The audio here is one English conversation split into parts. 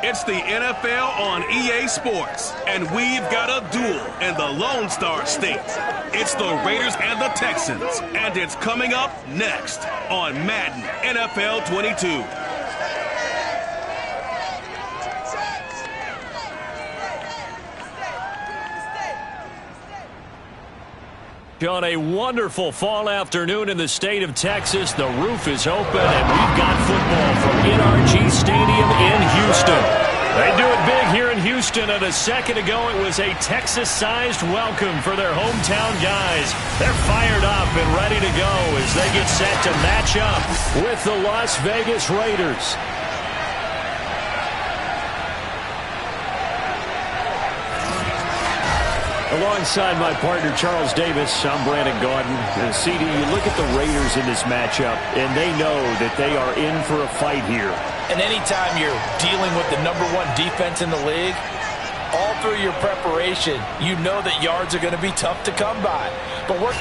It's the NFL on EA Sports, and we've got a duel in the Lone Star State. It's the Raiders and the Texans, and it's coming up next on Madden NFL 22. On a wonderful fall afternoon in the state of Texas, the roof is open, and we've got football from NRG Stadium in Houston. They do it big here in Houston, and a second ago it was a Texas-sized welcome for their hometown guys. They're fired up and ready to go as they get set to match up with the Las Vegas Raiders. Alongside my partner, Charles Davis, I'm Brandon Gaudin. And CD, you look at the Raiders in this matchup, and they know that they are in for a fight here. And anytime you're dealing with the #1 defense in the league, all through your preparation, you know that yards are going to be tough to come by. But we're...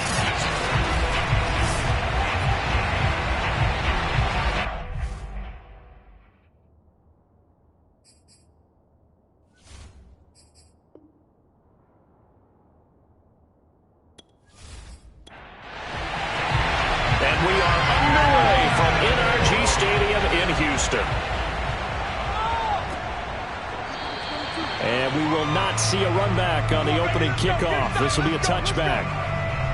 And we will not see a run back on the opening kickoff. This will be a touchback.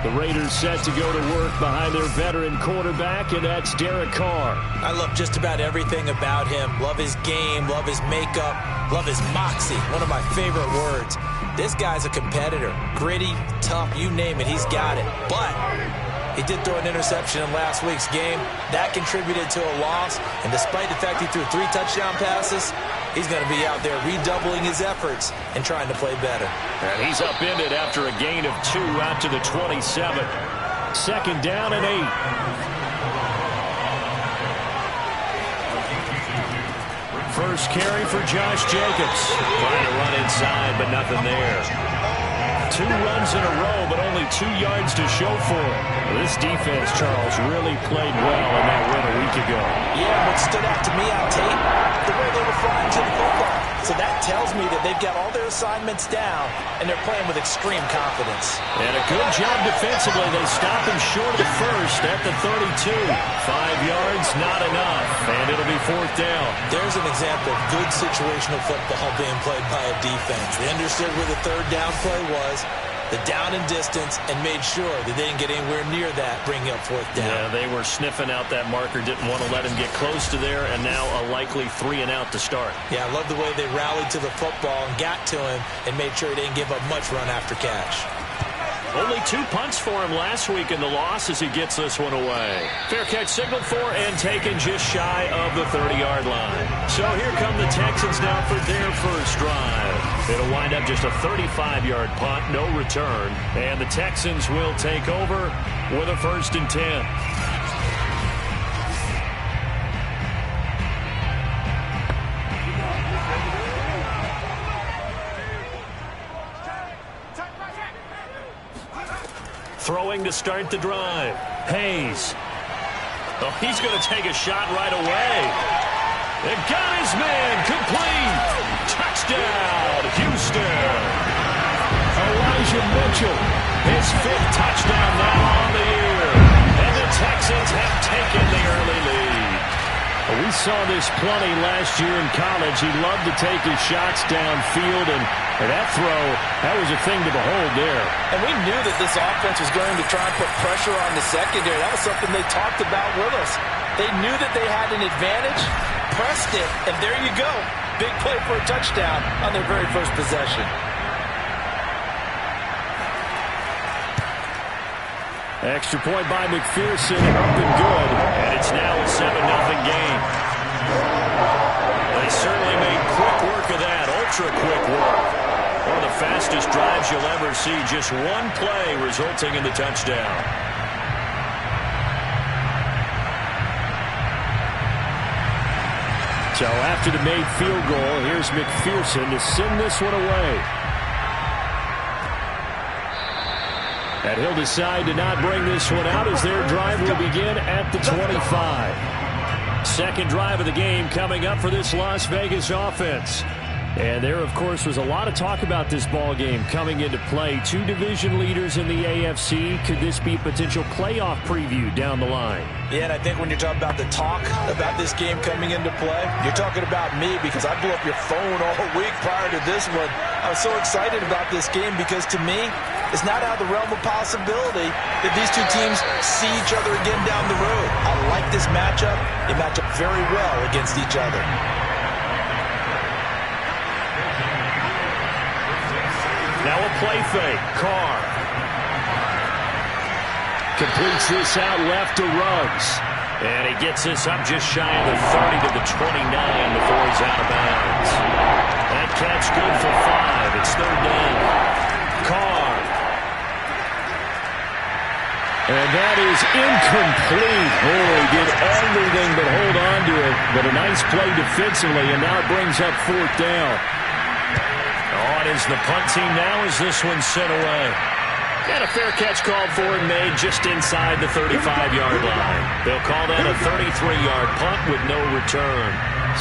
The Raiders set to go to work behind their veteran quarterback, and that's Derek Carr. I love just about everything about him. Love his game, love his makeup, love his moxie. One of my favorite words. This guy's a competitor. Gritty, tough, you name it, he's got it. But he did throw an interception in last week's game. That contributed to a loss. And despite the fact he threw 3 touchdown passes, he's going to be out there redoubling his efforts and trying to play better. And he's upended after a gain of 2 out to the 27. Second down and 8. First carry for Josh Jacobs. Trying to run inside, but nothing there. 2 runs in a row, but only 2 yards to show for it. This defense, Charles, really played well in that win a week ago. Yeah, what stood out to me on tape, the way they were flying to the football. So that tells me that they've got all their assignments down, and they're playing with extreme confidence. And a good job defensively. They stopped him short of the first at the 32. 5 yards, not enough, and it'll be 4th down. There's an example of good situational football being played by a defense. They understood where the 3rd down play was, the down and distance, and made sure that they didn't get anywhere near that, bringing up 4th down. Yeah, they were sniffing out that marker, didn't want to let him get close to there, and now a likely 3 and out to start. Yeah, I love the way they rallied to the football and got to him and made sure he didn't give up much run after catch. Only 2 punts for him last week in the loss as he gets this one away. Fair catch signaled for and taken just shy of the 30-yard line. So here come the Texans now for their first drive. It'll wind up just a 35-yard punt, no return. And the Texans will take over with a 1st and 10. Throwing to start the drive. Hayes. Oh, he's going to take a shot right away. And got his man complete. Touchdown, Houston. Elijah Mitchell, his 5th touchdown now on the year. And the Texans have taken the early lead. We saw this plenty last year in college. He loved to take his shots downfield, and that throw, that was a thing to behold there. And we knew that this offense was going to try and put pressure on the secondary. That was something they talked about with us. They knew that they had an advantage, pressed it, and there you go. Big play for a touchdown on their very first possession. Extra point by McPherson, up and good, and it's now a 7-0 game. They certainly made quick work of that, ultra-quick work. One of the fastest drives you'll ever see, just 1 play resulting in the touchdown. So after the made field goal, here's McPherson to send this one away. And he'll decide to not bring this one out as their drive will begin at the 25. Second drive of the game coming up for this Las Vegas offense. And there, of course, was a lot of talk about this ball game coming into play. Two division leaders in the AFC. Could this be a potential playoff preview down the line? Yeah, and I think when you're talking about the talk about this game coming into play, you're talking about me because I blew up your phone all week prior to this one. I was so excited about this game because, to me, it's not out of the realm of possibility that these two teams see each other again down the road. I like this matchup. They match up very well against each other. Now a play fake. Carr completes this out left to Ruggs. And he gets this up just shy of the 30 to the 29 before he's out of bounds. That catch good for 5. It's third down. Carr. And that is incomplete. Oh, he did everything but hold on to it. But a nice play defensively, and now it brings up fourth down. On is the punt team now as this one's sent away. Got a fair catch called for and made just inside the 35-yard line. They'll call that a 33-yard punt with no return.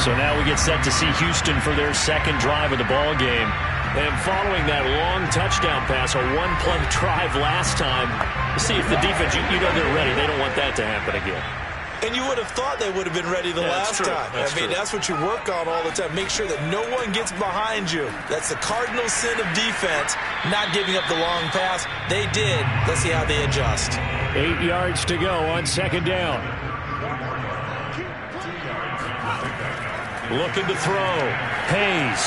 So now we get set to see Houston for their second drive of the ball game. And following that long touchdown pass, a one-play drive last time, see if the defense, you know they're ready. They don't want that to happen again. And you would have thought they would have been ready the last time. That's what you work on all the time. Make sure that no one gets behind you. That's the cardinal sin of defense, not giving up the long pass. They did. Let's see how they adjust. 8 yards to go on second down. Looking to throw. Hayes.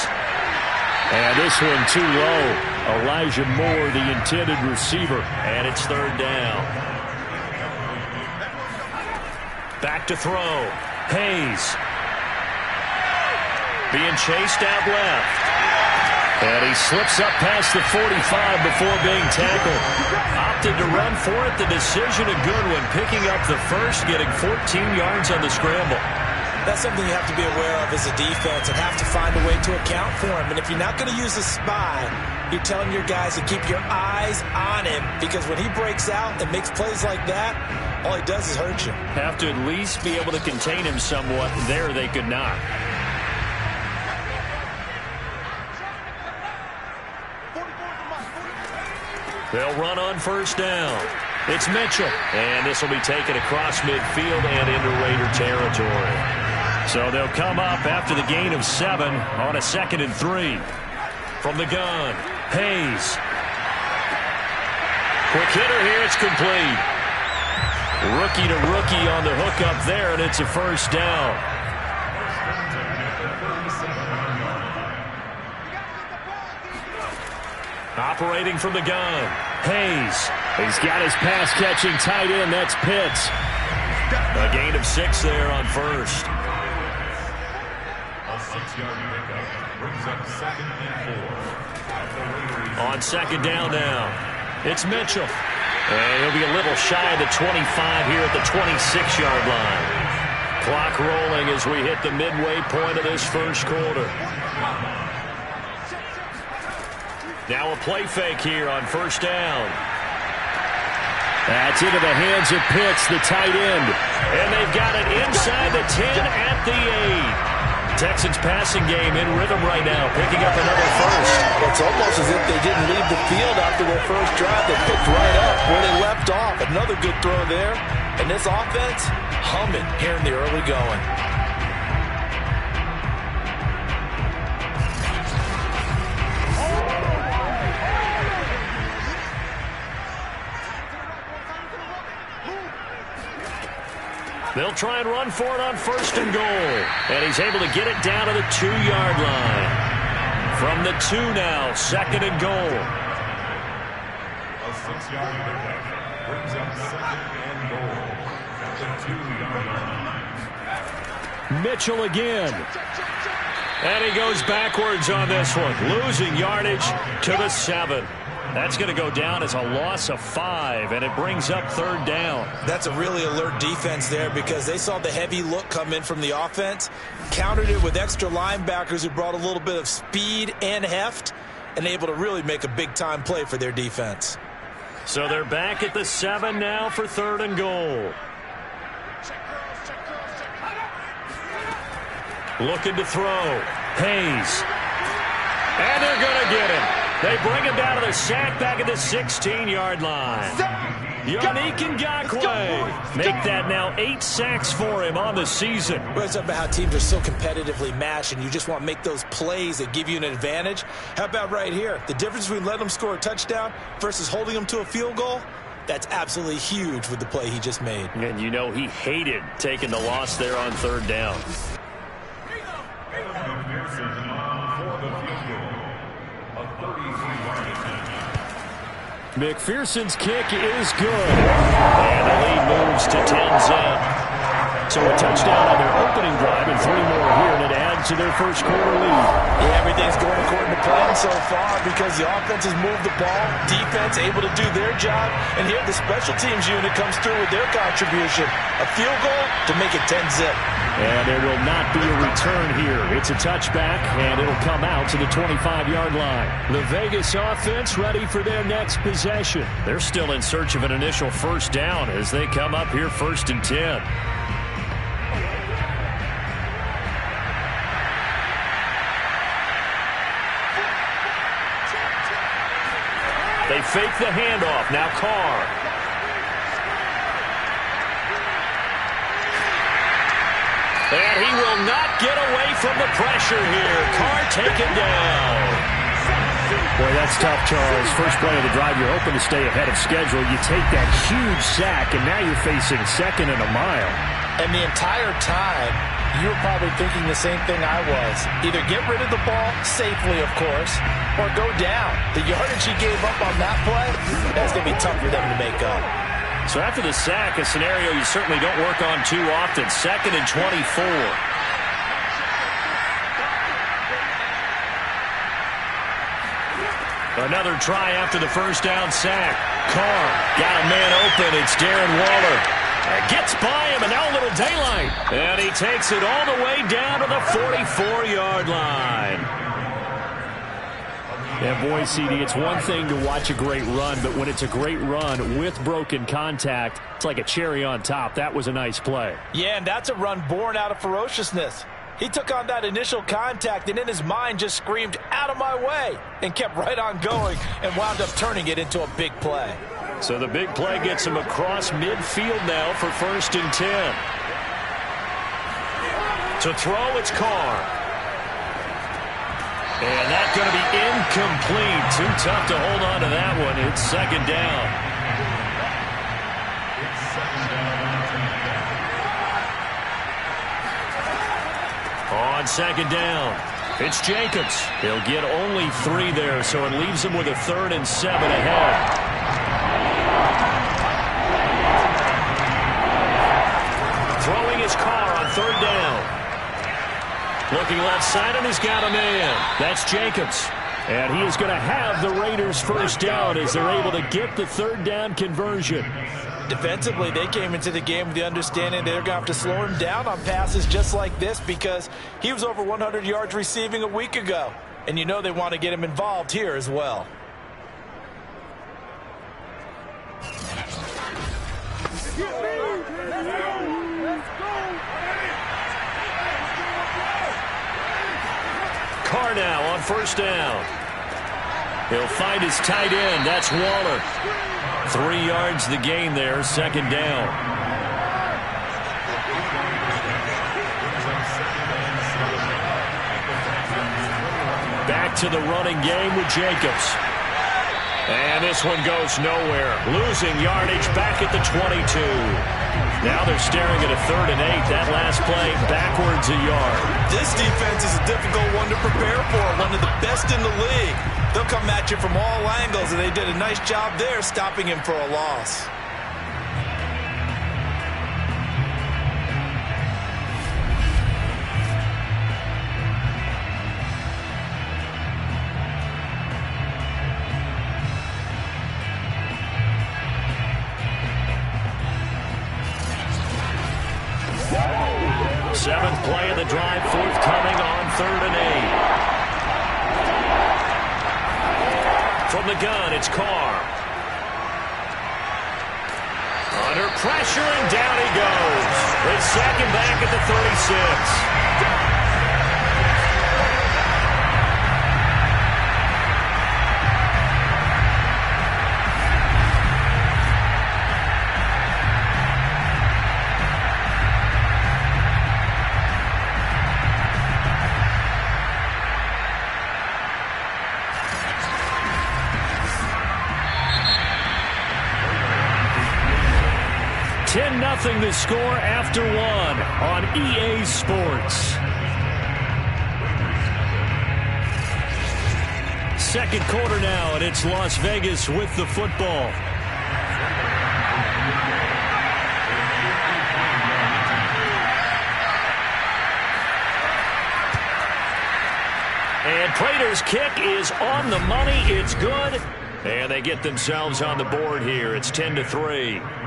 And this one too low. Elijah Moore, the intended receiver. And it's third down. Back to throw. Hayes. Being chased out left. And he slips up past the 45 before being tackled. Opted to run for it. The decision a good one. Picking up the first, getting 14 yards on the scramble. That's something you have to be aware of as a defense and have to find a way to account for him. And if you're not going to use a spy, you're telling your guys to keep your eyes on him, because when he breaks out and makes plays like that, all he does is hurt you. Have to at least be able to contain him somewhat. There they could not. They'll run on first down. It's Mitchell. And this will be taken across midfield and into Raider territory. So they'll come up after the gain of 7 on a 2nd and 3. From the gun, Hayes. Quick hitter here, it's complete. Rookie to rookie on the hook up there, and it's a first down. Operating from the gun, Hayes. He's got his pass-catching tight end, that's Pitts. A gain of 6 there on first. A 6-yard pickup brings up 2nd and 4. On second down now, it's Mitchell. And he'll be a little shy of the 25 here at the 26-yard line. Clock rolling as we hit the midway point of this first quarter. Now a play fake here on first down. That's into the hands of Pitts, the tight end. And they've got it inside the 10 at the 8. Texans passing game in rhythm right now, picking up another first. It's almost as if they didn't leave the field after their first drive. They picked right up where they left off. Another good throw there. And this offense, humming here in the early going. They'll try and run for it on first and goal. And he's able to get it down to the 2-yard line. From the 2 now, 2nd and goal. A 6-yard pickup brings up 2nd and goal at the 2-yard line. Mitchell again. And he goes backwards on this one. Losing yardage to the 7. That's going to go down as a loss of 5, and it brings up third down. That's a really alert defense there because they saw the heavy look come in from the offense, countered it with extra linebackers who brought a little bit of speed and heft, and able to really make a big-time play for their defense. So they're back at the 7 now for 3rd and goal. Looking to throw. Hayes. And they're going to get him. They bring him down to the sack back at the 16-yard line. Yannick Ngakoue make that now 8 sacks for him on the season. Well, it's about how teams are so competitively matched, and you just want to make those plays that give you an advantage. How about right here? The difference between letting them score a touchdown versus holding them to a field goal? That's absolutely huge with the play he just made. And you know he hated taking the loss there on 3rd down. McPherson's kick is good. And the lead moves to 10-zip. So a touchdown on their opening drive and 3 more here, and it adds to their first quarter lead. Yeah, everything's going according to plan so far because the offense has moved the ball, defense able to do their job, and here the special teams unit comes through with their contribution. A field goal to make it 10-zip. And there will not be a return here. It's a touchback, and it'll come out to the 25-yard line. The Vegas offense ready for their next possession. They're still in search of an initial first down as they come up here 1st and 10. They fake the handoff. Now Carr. And he will not get away from the pressure here. Carr taken down. Boy, that's tough, Charles. First play of the drive, you're hoping to stay ahead of schedule. You take that huge sack, and now you're facing 2nd and a mile. And the entire time, you were probably thinking the same thing I was. Either get rid of the ball, safely, of course, or go down. The yardage he gave up on that play, that's going to be tough for them to make up. So after the sack, a scenario you certainly don't work on too often. 2nd and 24. Another try after the first down sack. Carr got a man open. It's Darren Waller. Gets by him, and now a little daylight. And he takes it all the way down to the 44-yard line. Yeah, boy, CD, it's one thing to watch a great run, but when it's a great run with broken contact, it's like a cherry on top. That was a nice play. Yeah, and that's a run born out of ferociousness. He took on that initial contact and in his mind just screamed, "Out of my way," and kept right on going and wound up turning it into a big play. So the big play gets him across midfield now for 1st and 10. To throw, it's Carr. And that's going to be incomplete. Too tough to hold on to that one. It's 2nd down. On 2nd down, it's Jacobs. He'll get only 3 there, so it leaves him with a 3rd and 7 ahead. Throwing his Carr on 3rd down. Looking left side, and he's got a man. That's Jacobs. And he is going to have the Raiders first down as they're able to get the 3rd down conversion. Defensively, they came into the game with the understanding they're going to have to slow him down on passes just like this because he was over 100 yards receiving a week ago. And you know they want to get him involved here as well. Carr now on 1st down. He'll find his tight end. That's Waller. 3 yards the gain there, 2nd down. Back to the running game with Jacobs. And this one goes nowhere. Losing yardage back at the 22. Now they're staring at a 3rd and 8. That last play backwards a yard. This defense is a difficult one to prepare for. One of the best in the league. They'll come at you from all angles, and they did a nice job there stopping him for a loss. Seventh play of the drive, forthcoming on 3rd and 8. From the gun, it's Carr. Under pressure, and down he goes. They sack him back at the 36. 10-0 the score after one on EA Sports. Second quarter now, and it's Las Vegas with the football. And Prater's kick is on the money. It's good. And they get themselves on the board here. It's 10-3.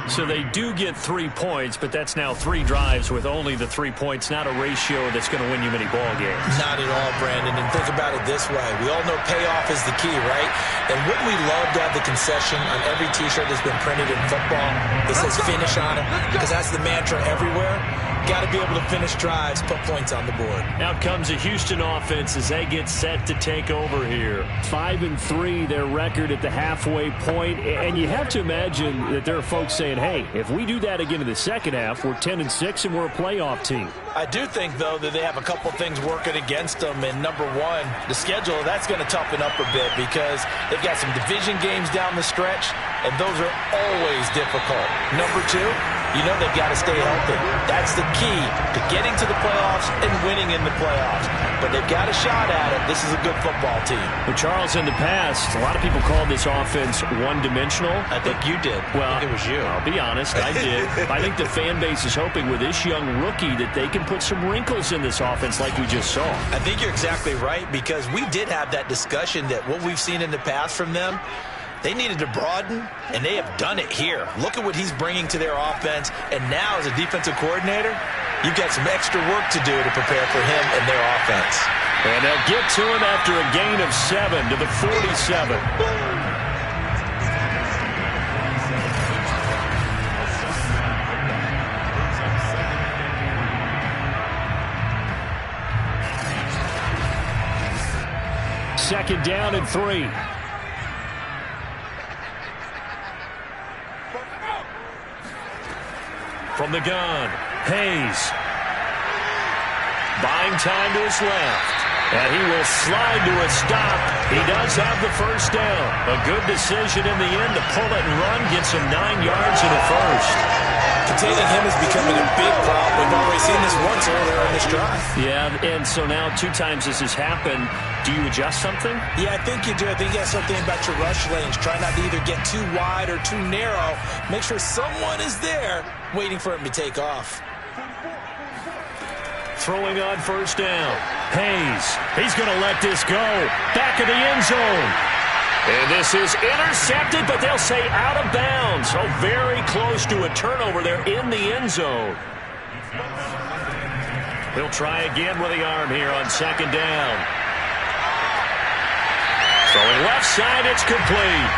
So they do get 3 points, but that's now 3 drives with only the 3 points, not a ratio that's going to win you many ball games. Not at all, Brandon. And think about it this way. We all know payoff is the key, right? And wouldn't we love to have the concession on every T-shirt that's been printed in football that says finish on it? Because that's the mantra everywhere. Got to be able to finish drives, put points on the board. Out comes the Houston offense as they get set to take over here. 5-3, their record at the halfway point. And you have to imagine that there are folks saying, hey, if we do that again in the second half, we're 10-6 and we're a playoff team. I do think, though, that they have a couple things working against them. And number one, the schedule, that's going to toughen up a bit because they've got some division games down the stretch, and those are always difficult. Number two, you know they've got to stay healthy. That's the key to getting to the playoffs and winning in the playoffs. But they've got a shot at it. This is a good football team. But Charles, in the past, a lot of people called this offense one-dimensional. I think you did. Well, I think it was you. I'll be honest, I did. I think the fan base is hoping with this young rookie that they can put some wrinkles in this offense like we just saw. I think you're exactly right because we did have that discussion that what we've seen in the past from them, they needed to broaden, and they have done it here. Look at what he's bringing to their offense, and now as a defensive coordinator, you've got some extra work to do to prepare for him and their offense. And they'll get to him after a gain of 7 to the 47. Second down and 3. From the gun, Hayes. Buying time to his left. And he will slide to a stop. He does have the first down. A good decision in the end to pull it and run. Gets him 9 yards in the first. Containing him is becoming a big problem. We've already seen this once earlier in this drive. Yeah, and so now 2 times this has happened. Do you adjust something? Yeah, I think you do. I think you have something about your rush lanes. Try not to either get too wide or too narrow. Make sure someone is there waiting for him to take off. Throwing on first down. Hayes. He's going to let this go. Back of the end zone. And this is intercepted, but they'll say out of bounds. So very close to a turnover there in the end zone. He'll try again with the arm here on second down. Throwing left side, it's complete.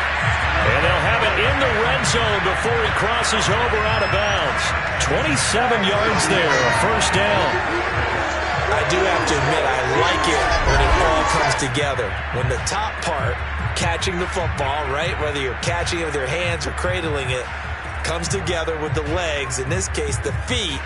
And they'll have it in the red zone before he crosses over out of bounds. 27 yards there, a first down. I do have to admit, I like it when it all comes together. When the top part, catching the football, right, whether you're catching it with your hands or cradling it, comes together with the legs, in this case the feet,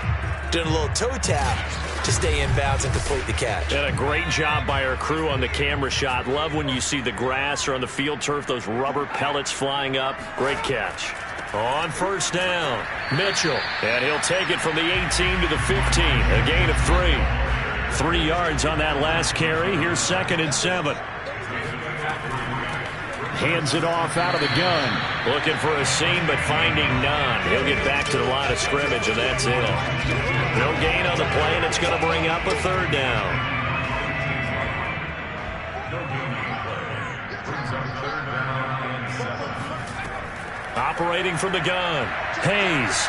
doing a little toe tap to stay in bounds and complete the catch. And a great job by our crew on the camera shot. Love when you see the grass or on the field turf, those rubber pellets flying up. Great catch. On first down, Mitchell. And he'll take it from the 18 to the 15. A gain of 3. 3 yards on that last carry. Here's 2nd and 7. Hands it off out of the gun. Looking for a seam, but finding none. He'll get back to the line of scrimmage, and that's it. No gain on the play, and it's going to bring up a 3rd down. Operating from the gun, Hayes.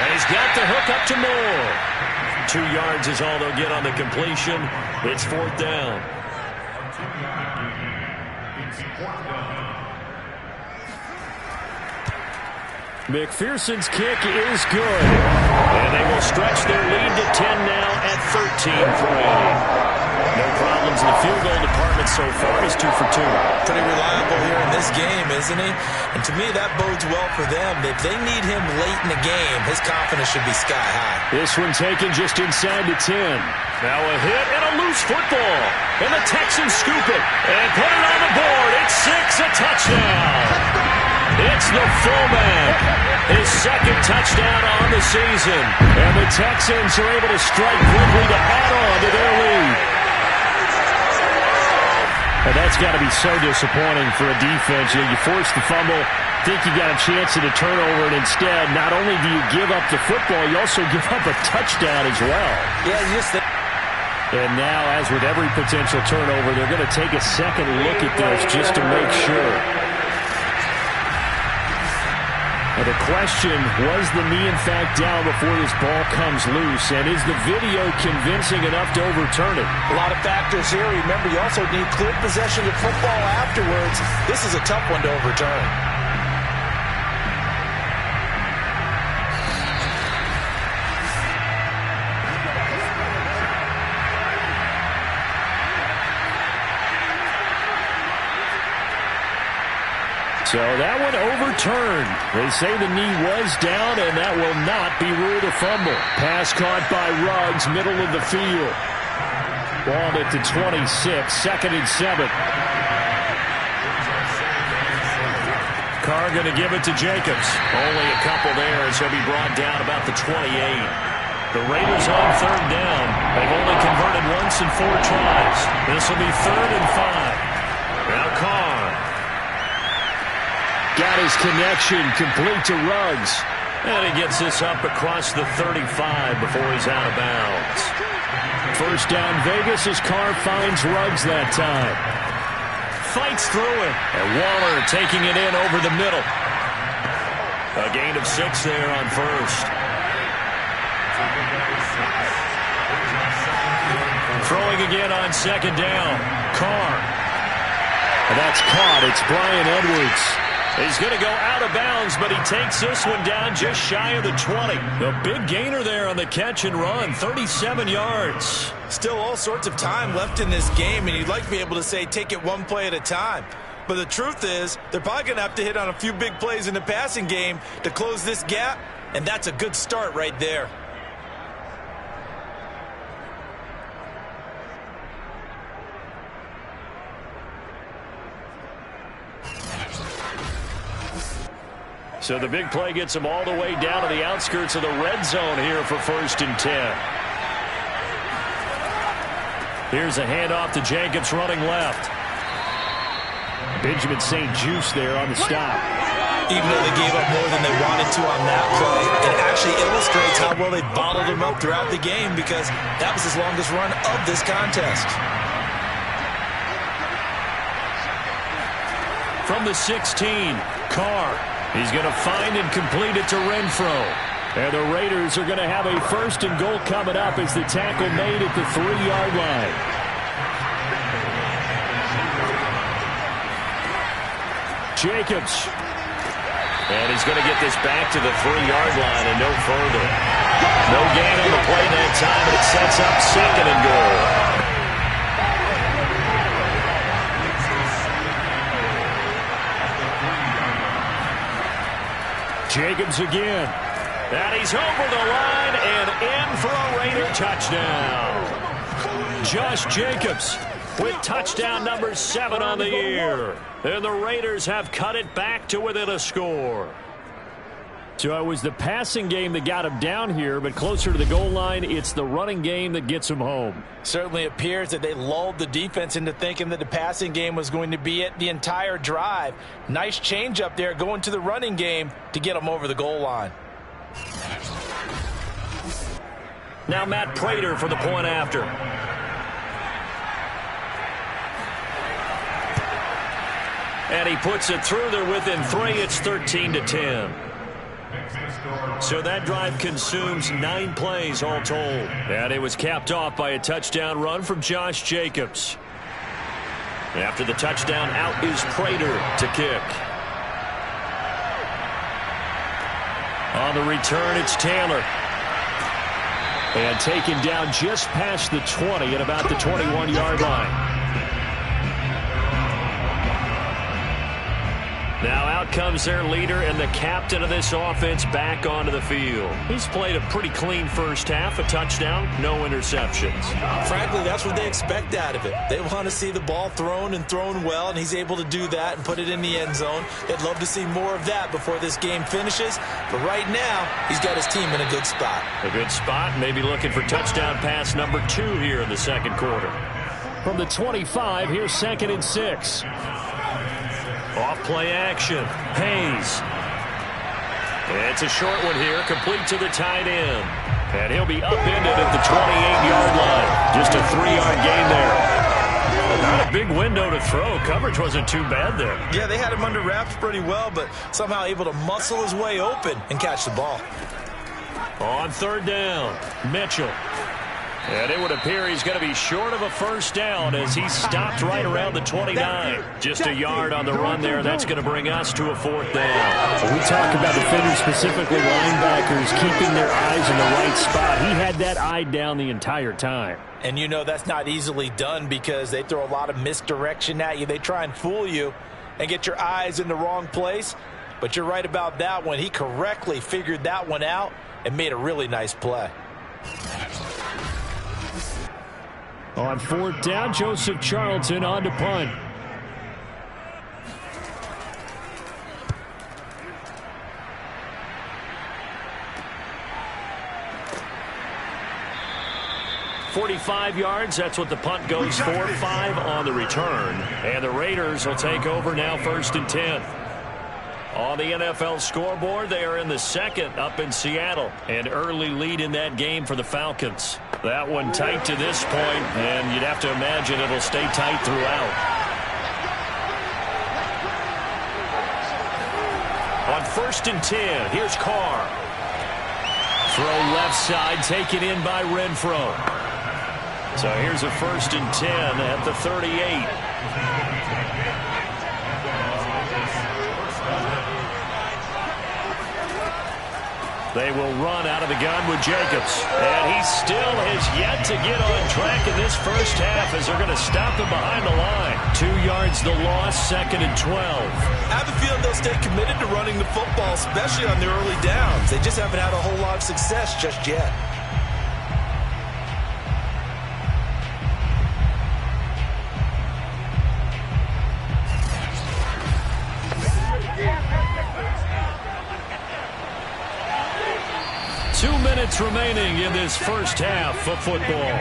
And he's got the hook up to Moore. 2 yards is all they'll get on the completion. It's 4th down. McPherson's kick is good. And they will stretch their lead to 10 now at 13-3. No problems in the field goal department so far. He's 2 for 2. Pretty reliable here in this game, isn't he? And to me, that bodes well for them. If they need him late in the game, his confidence should be sky high. This one taken just inside the 10. Now a hit and a loose football. And the Texans scoop it and put it on the board. It's 6, a touchdown. It's the fullback, His second touchdown on the season. And the Texans are able to strike quickly to add on to their lead. And that's got to be so disappointing for a defense. You force the fumble, think you got a chance at a turnover, and instead, not only do you give up the football, you also give up a touchdown as well. Yeah, you just... And now, as with every potential turnover, they're going to take a second look at this just to make sure. And the question, was the knee in fact down before this ball comes loose? And is the video convincing enough to overturn it? A lot of factors here. Remember, you also need clear possession of football afterwards. This is a tough one to overturn. So that one overturned. They say the knee was down, and that will not be ruled a fumble. Pass caught by Ruggs, middle of the field. Ball at the 26, 2nd and 7. Carr going to give it to Jacobs. Only a couple there as he'll be brought down about the 28. The Raiders on 3rd down. They've only converted once in 4 tries. This will be 3rd and 5. Now Carr. Got his connection complete to Ruggs. And he gets this up across the 35 before he's out of bounds. First down Vegas as Carr finds Ruggs that time. Fights through it. And Waller taking it in over the middle. A gain of 6 there on first. Throwing again on 2nd down. Carr. And that's caught. It's Bryan Edwards. He's going to go out of bounds, but he takes this one down just shy of the 20. A big gainer there on the catch and run, 37 yards. Still all sorts of time left in this game, and you'd like to be able to say take it one play at a time. But the truth is, they're probably going to have to hit on a few big plays in the passing game to close this gap, and that's a good start right there. So the big play gets him all the way down to the outskirts of the red zone here for 1st and 10. Here's a handoff to Jacobs running left. Benjamin St. Juste there on the stop. Even though they gave up more than they wanted to on that play, it actually illustrates how well they bottled him up throughout the game because that was his longest run of this contest. From the 16, Carr. He's going to find and complete it to Renfro. And the Raiders are going to have a 1st and goal coming up as the tackle made at the 3-yard line. Jacobs. And he's going to get this back to the 3-yard line and no further. No gain on the play that time, and it sets up 2nd and goal. Jacobs again. And he's over the line and in for a Raider touchdown. Josh Jacobs with touchdown number 7 on the year. And the Raiders have cut it back to within a score. So it was the passing game that got him down here, but closer to the goal line, it's the running game that gets him home. Certainly appears that they lulled the defense into thinking that the passing game was going to be it the entire drive. Nice change up there going to the running game to get them over the goal line. Now Matt Prater for the point after. And he puts it through there within 3. It's 13-10. So that drive consumes 9 plays all told. And it was capped off by a touchdown run from Josh Jacobs. After the touchdown, out is Prater to kick. On the return, it's Taylor. And taken down just past the 20 at about the 21-yard line. Now out out comes their leader and the captain of this offense back onto the field. He's played a pretty clean first half, a touchdown, no interceptions. Frankly, that's what they expect out of it. They want to see the ball thrown and thrown well, and he's able to do that and put it in the end zone. They'd love to see more of that before this game finishes, but right now, he's got his team in a good spot. A good spot, maybe looking for touchdown pass number 2 here in the second quarter. From the 25, here's 2nd and 6. Off play action. Hayes. It's a short one here, complete to the tight end. And he'll be upended at the 28-yard line. Just a 3-yard gain there. Not a big window to throw. Coverage wasn't too bad there. Yeah, they had him under wraps pretty well, but somehow able to muscle his way open and catch the ball. On 3rd down, Mitchell. And it would appear he's going to be short of a first down as he stopped right around the 29. Just a yard on the run there. That's going to bring us to a 4th down. So we talk about defenders, specifically linebackers, keeping their eyes in the right spot. He had that eye down the entire time. And you know that's not easily done because they throw a lot of misdirection at you. They try and fool you and get your eyes in the wrong place. But you're right about that one. He correctly figured that one out and made a really nice play. On 4th down, Joseph Charlton on to punt. .45 yards, that's what the punt goes for. 5 on the return. And the Raiders will take over now 1st and 10. On the NFL scoreboard, they are in the 2nd up in Seattle. An early lead in that game for the Falcons. That one tight to this point, and you'd have to imagine it'll stay tight throughout. On 1st and 10, here's Carr. Throw left side, taken in by Renfro. So here's a 1st and 10 at the 38. They will run out of the gun with Jacobs. And he still has yet to get on track in this first half as they're going to stop him behind the line. 2 yards the loss, 2nd and 12. I have a feeling they'll stay committed to running the football, especially on their early downs. They just haven't had a whole lot of success just yet. Remaining in this first half of football.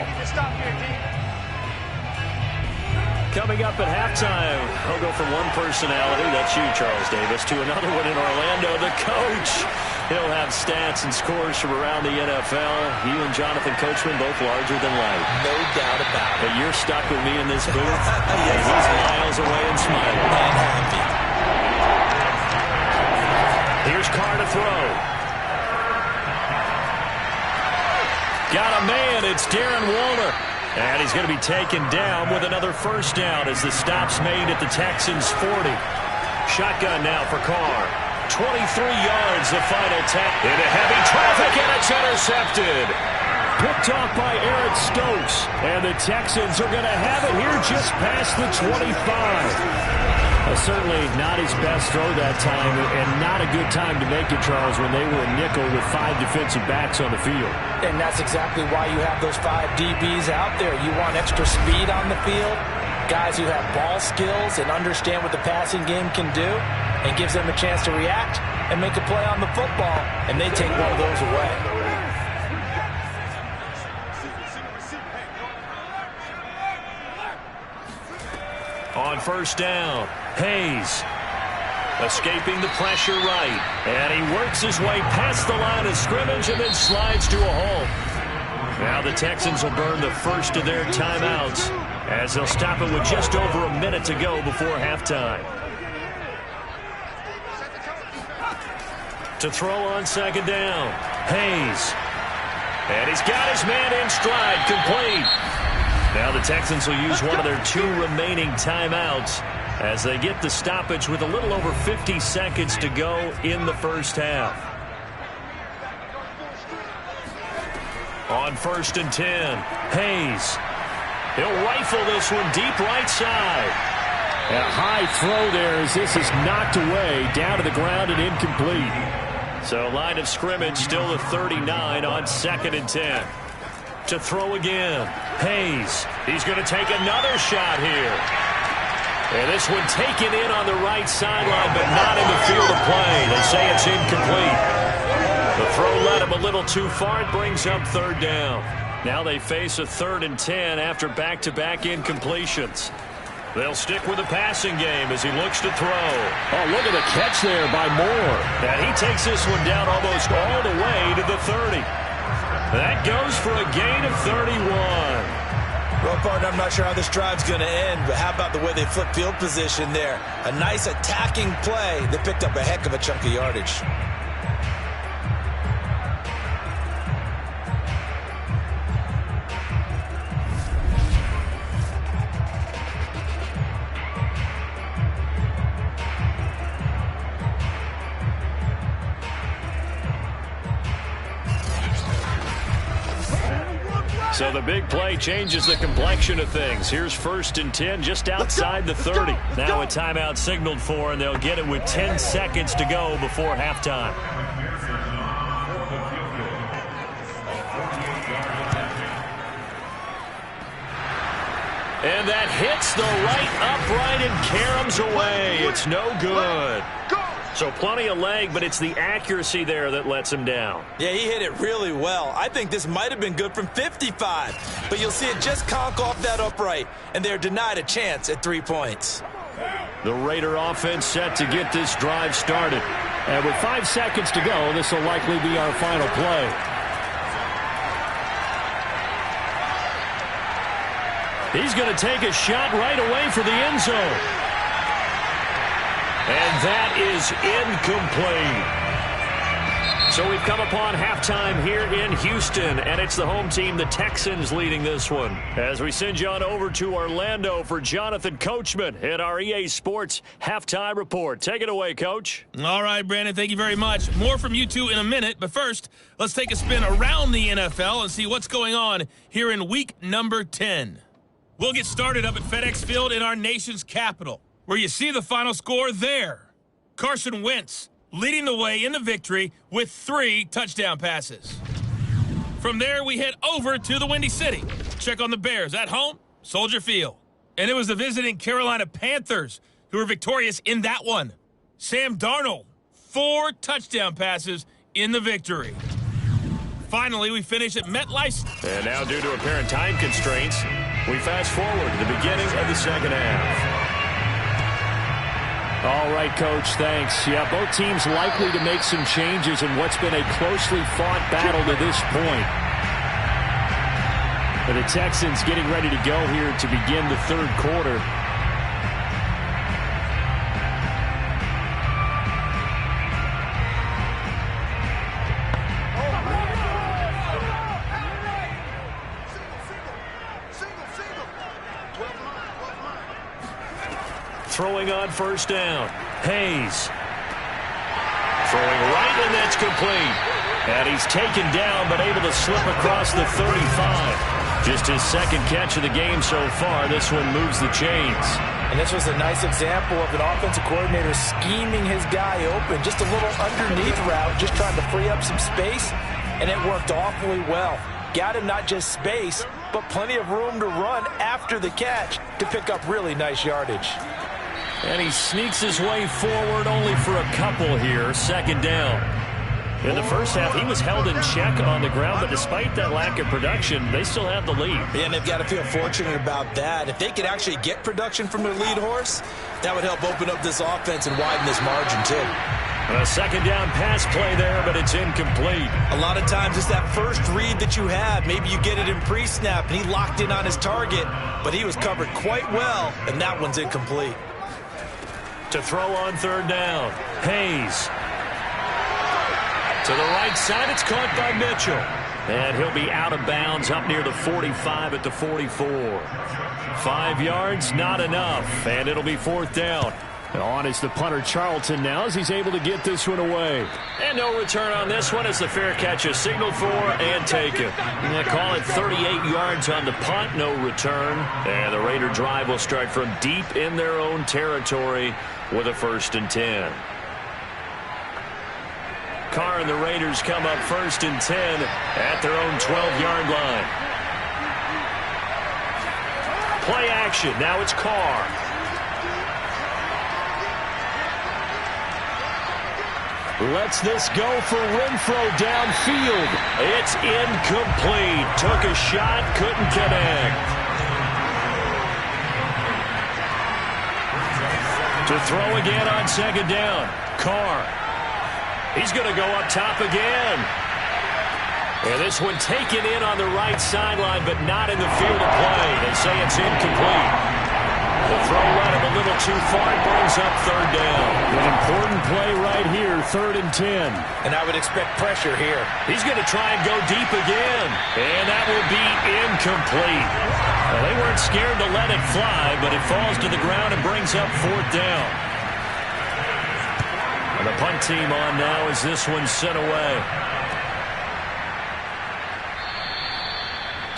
Coming up at halftime, I'll go from one personality, that's you, Charles Davis, to another one in Orlando, the coach. He'll have stats and scores from around the NFL. You and Jonathan Coachman, both larger than life. No doubt about it. But you're stuck with me in this booth. Yes, he's miles away and smiling. And happy. Here's Carr to throw. Got a man, it's Darren Waller. And he's going to be taken down with another first down as the stop's made at the Texans' 40. Shotgun now for Carr. 23 yards, the final tap. Into heavy traffic, and it's intercepted. Picked off by Eric Stokes. And the Texans are going to have it here just past the 25. Certainly not his best throw that time, and not a good time to make it, Charles, when they were a nickel with 5 defensive backs on the field. And that's exactly why you have those 5 DBs out there. You want extra speed on the field, guys who have ball skills and understand what the passing game can do, and gives them a chance to react and make a play on the football, and they take one of those away. On first down, Hayes escaping the pressure right. And he works his way past the line of scrimmage and then slides to a halt. Now the Texans will burn the first of their timeouts as they'll stop it with just over a minute to go before halftime. To throw on second down, Hayes. And he's got his man in stride, complete. Now the Texans will use one of their 2 remaining timeouts as they get the stoppage with a little over 50 seconds to go in the first half. On 1st and 10, Hayes. He'll rifle this one deep right side. And a high throw there as this is knocked away, down to the ground and incomplete. So line of scrimmage still the 39 on 2nd and 10. To throw again, Hayes. He's going to take another shot here. And this one taken in on the right sideline, but not in the field of play. They say it's incomplete. The throw led him a little too far. It brings up 3rd down. Now they face a 3rd and 10 after back-to-back incompletions. They'll stick with the passing game as he looks to throw. Oh, look at the catch there by Moore. And he takes this one down almost all the way to the 30. That goes for a gain of 31. Well, partner, I'm not sure how this drive's going to end, but how about the way they flip field position there? A nice attacking play that picked up a heck of a chunk of yardage. So the big play changes the complexion of things. Here's 1st and 10 just outside the 30. Now a timeout signaled for, and they'll get it with 10 seconds to go before halftime. And that hits the right upright and caroms away. It's no good. So plenty of leg, but it's the accuracy there that lets him down. Yeah, he hit it really well. I think this might have been good from 55. But you'll see it just conk off that upright, and they're denied a chance at 3 points. The Raider offense set to get this drive started. And with 5 seconds to go, this will likely be our final play. He's going to take a shot right away for the end zone. And that is incomplete. So we've come upon halftime here in Houston, and it's the home team, the Texans, leading this one. As we send you on over to Orlando for Jonathan Coachman at our EA Sports Halftime Report. Take it away, Coach. All right, Brandon, thank you very much. More from you two in a minute, but first, let's take a spin around the NFL and see what's going on here in week number 10. We'll get started up at FedEx Field in our nation's capital, where you see the final score there. Carson Wentz leading the way in the victory with 3 touchdown passes. From there, we head over to the Windy City. Check on the Bears at home, Soldier Field. And it was the visiting Carolina Panthers who were victorious in that one. Sam Darnold, 4 touchdown passes in the victory. Finally, we finish at MetLife. And now, due to apparent time constraints, we fast forward to the beginning of the second half. All right, Coach, thanks. Yeah, both teams likely to make some changes in what's been a closely fought battle to this point. But the Texans getting ready to go here to begin the 3rd quarter. Throwing on 1st down. Hayes. Throwing right, and that's complete. And he's taken down, but able to slip across the 35. Just his 2nd catch of the game so far. This one moves the chains. And this was a nice example of an offensive coordinator scheming his guy open. Just a little underneath route, just trying to free up some space, and it worked awfully well. Got him not just space, but plenty of room to run after the catch to pick up really nice yardage. And he sneaks his way forward only for a couple here. 2nd down. In the first half, he was held in check on the ground, but despite that lack of production, they still have the lead. Yeah, and they've got to feel fortunate about that. If they could actually get production from their lead horse, that would help open up this offense and widen this margin, too. A 2nd down pass play there, but it's incomplete. A lot of times it's that first read that you have. Maybe you get it in pre-snap, and he locked in on his target, but he was covered quite well, and that one's incomplete. To throw on 3rd down, Hayes. To the right side, it's caught by Mitchell. And he'll be out of bounds up near the 45 at the 44. 5 yards, not enough, and it'll be 4th down. On is the punter Charlton now as he's able to get this one away. And no return on this one as the fair catch is signaled for and taken. And they call it 38 yards on the punt, no return. And the Raider drive will start from deep in their own territory with a 1st and 10. Carr and the Raiders come up 1st and 10 at their own 12-yard line. Play action. Now it's Carr. Lets this go for Renfro downfield. It's incomplete. Took a shot, couldn't connect. To throw again on 2nd down. Carr. He's going to go up top again. And this one taken in on the right sideline, but not in the field of play. They say it's incomplete. The throw led him a little too far. It brings up 3rd down. An important play right here, 3rd and 10. And I would expect pressure here. He's going to try and go deep again. And that will be incomplete. Well, they weren't scared to let it fly, but it falls to the ground and brings up 4th down. And the punt team on now as this one's sent away.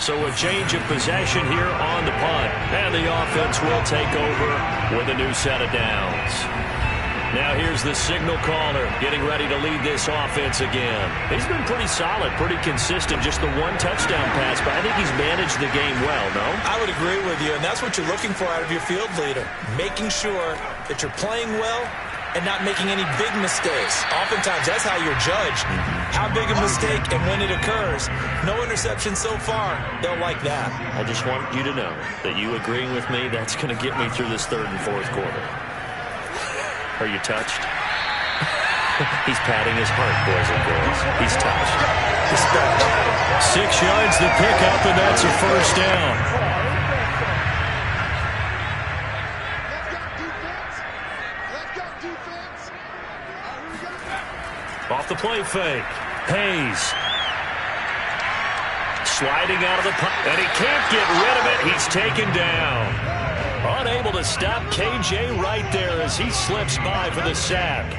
So a change of possession here on the punt. And the offense will take over with a new set of downs. Now here's the signal caller getting ready to lead this offense again. He's been pretty solid, pretty consistent. Just the 1 touchdown pass, but I think he's managed the game well, no? I would agree with you, and that's what you're looking for out of your field leader. Making sure that you're playing well and not making any big mistakes. Oftentimes, that's how you're judged. How big a mistake and when it occurs. No interception so far. They'll like that. I just want you to know that you agreeing with me, that's going to get me through this 3rd and 4th quarter. Are you touched? He's patting his heart, boys and girls. He's touched. 6 yards to pick up, and that's a 1st down. Off the play fake. Hayes. Sliding out of the punt. And he can't get rid of it. He's taken down. Unable to stop KJ right there as he slips by for the sack.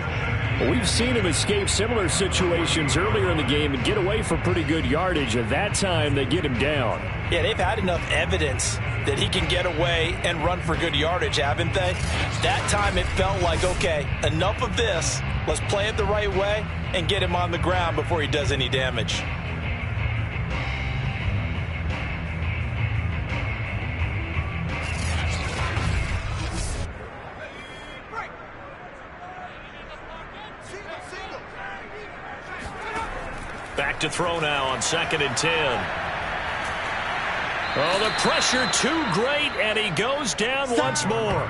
We've seen him escape similar situations earlier in the game and get away for pretty good yardage. At that time, they get him down. Yeah, they've had enough evidence that he can get away and run for good yardage, haven't they? That time it felt like, okay, enough of this. Let's play it the right way and get him on the ground before he does any damage. Back to throw now on 2nd and 10. Oh, the pressure too great, and he goes down once more.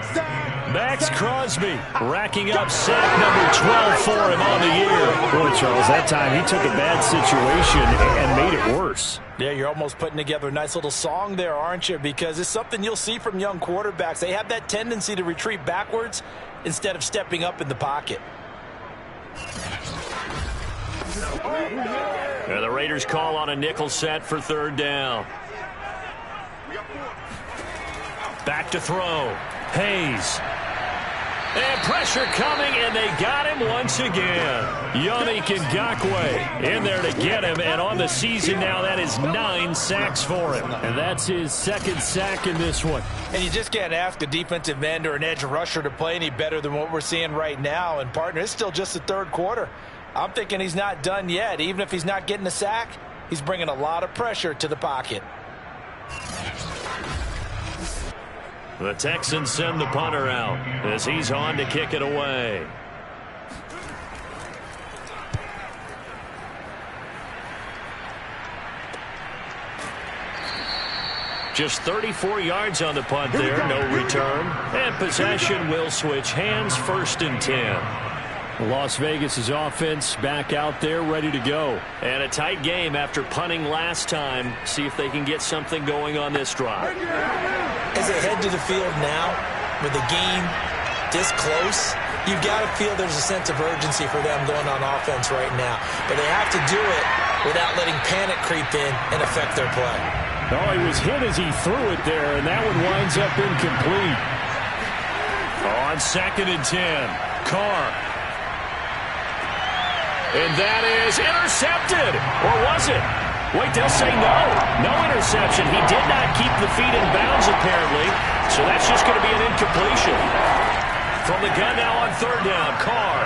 Max Crosby racking up sack number 12 for him on the year. Boy, Charles, that time he took a bad situation and made it worse. Yeah, you're almost putting together a nice little song there, aren't you? Because it's something you'll see from young quarterbacks. They have that tendency to retreat backwards instead of stepping up in the pocket. And the Raiders call on a nickel set for 3rd down. Back to throw. Hayes. And pressure coming, and they got him once again. Yannick Ngakoue in there to get him, and on the season now, that is 9 sacks for him. And that's his 2nd sack in this one. And you just can't ask a defensive end or an edge rusher to play any better than what we're seeing right now. And, partner, it's still just the 3rd quarter. I'm thinking he's not done yet. Even if he's not getting a sack, he's bringing a lot of pressure to the pocket. The Texans send the punter out as he's on to kick it away. Just 34 yards on the punt there, no return. And possession will switch hands, 1st and 10. Las Vegas' offense back out there ready to go. And a tight game after punting last time. See if they can get something going on this drive. As they head to the field now, with the game this close, you've got to feel there's a sense of urgency for them going on offense right now. But they have to do it without letting panic creep in and affect their play. Oh, he was hit as he threw it there, and that one winds up incomplete. On 2nd and 10, Carr. And that is intercepted. Or was it? Wait, they'll say no. No interception. He did not keep the feet in bounds, apparently. So that's just going to be an incompletion. From the gun now on 3rd down, Carr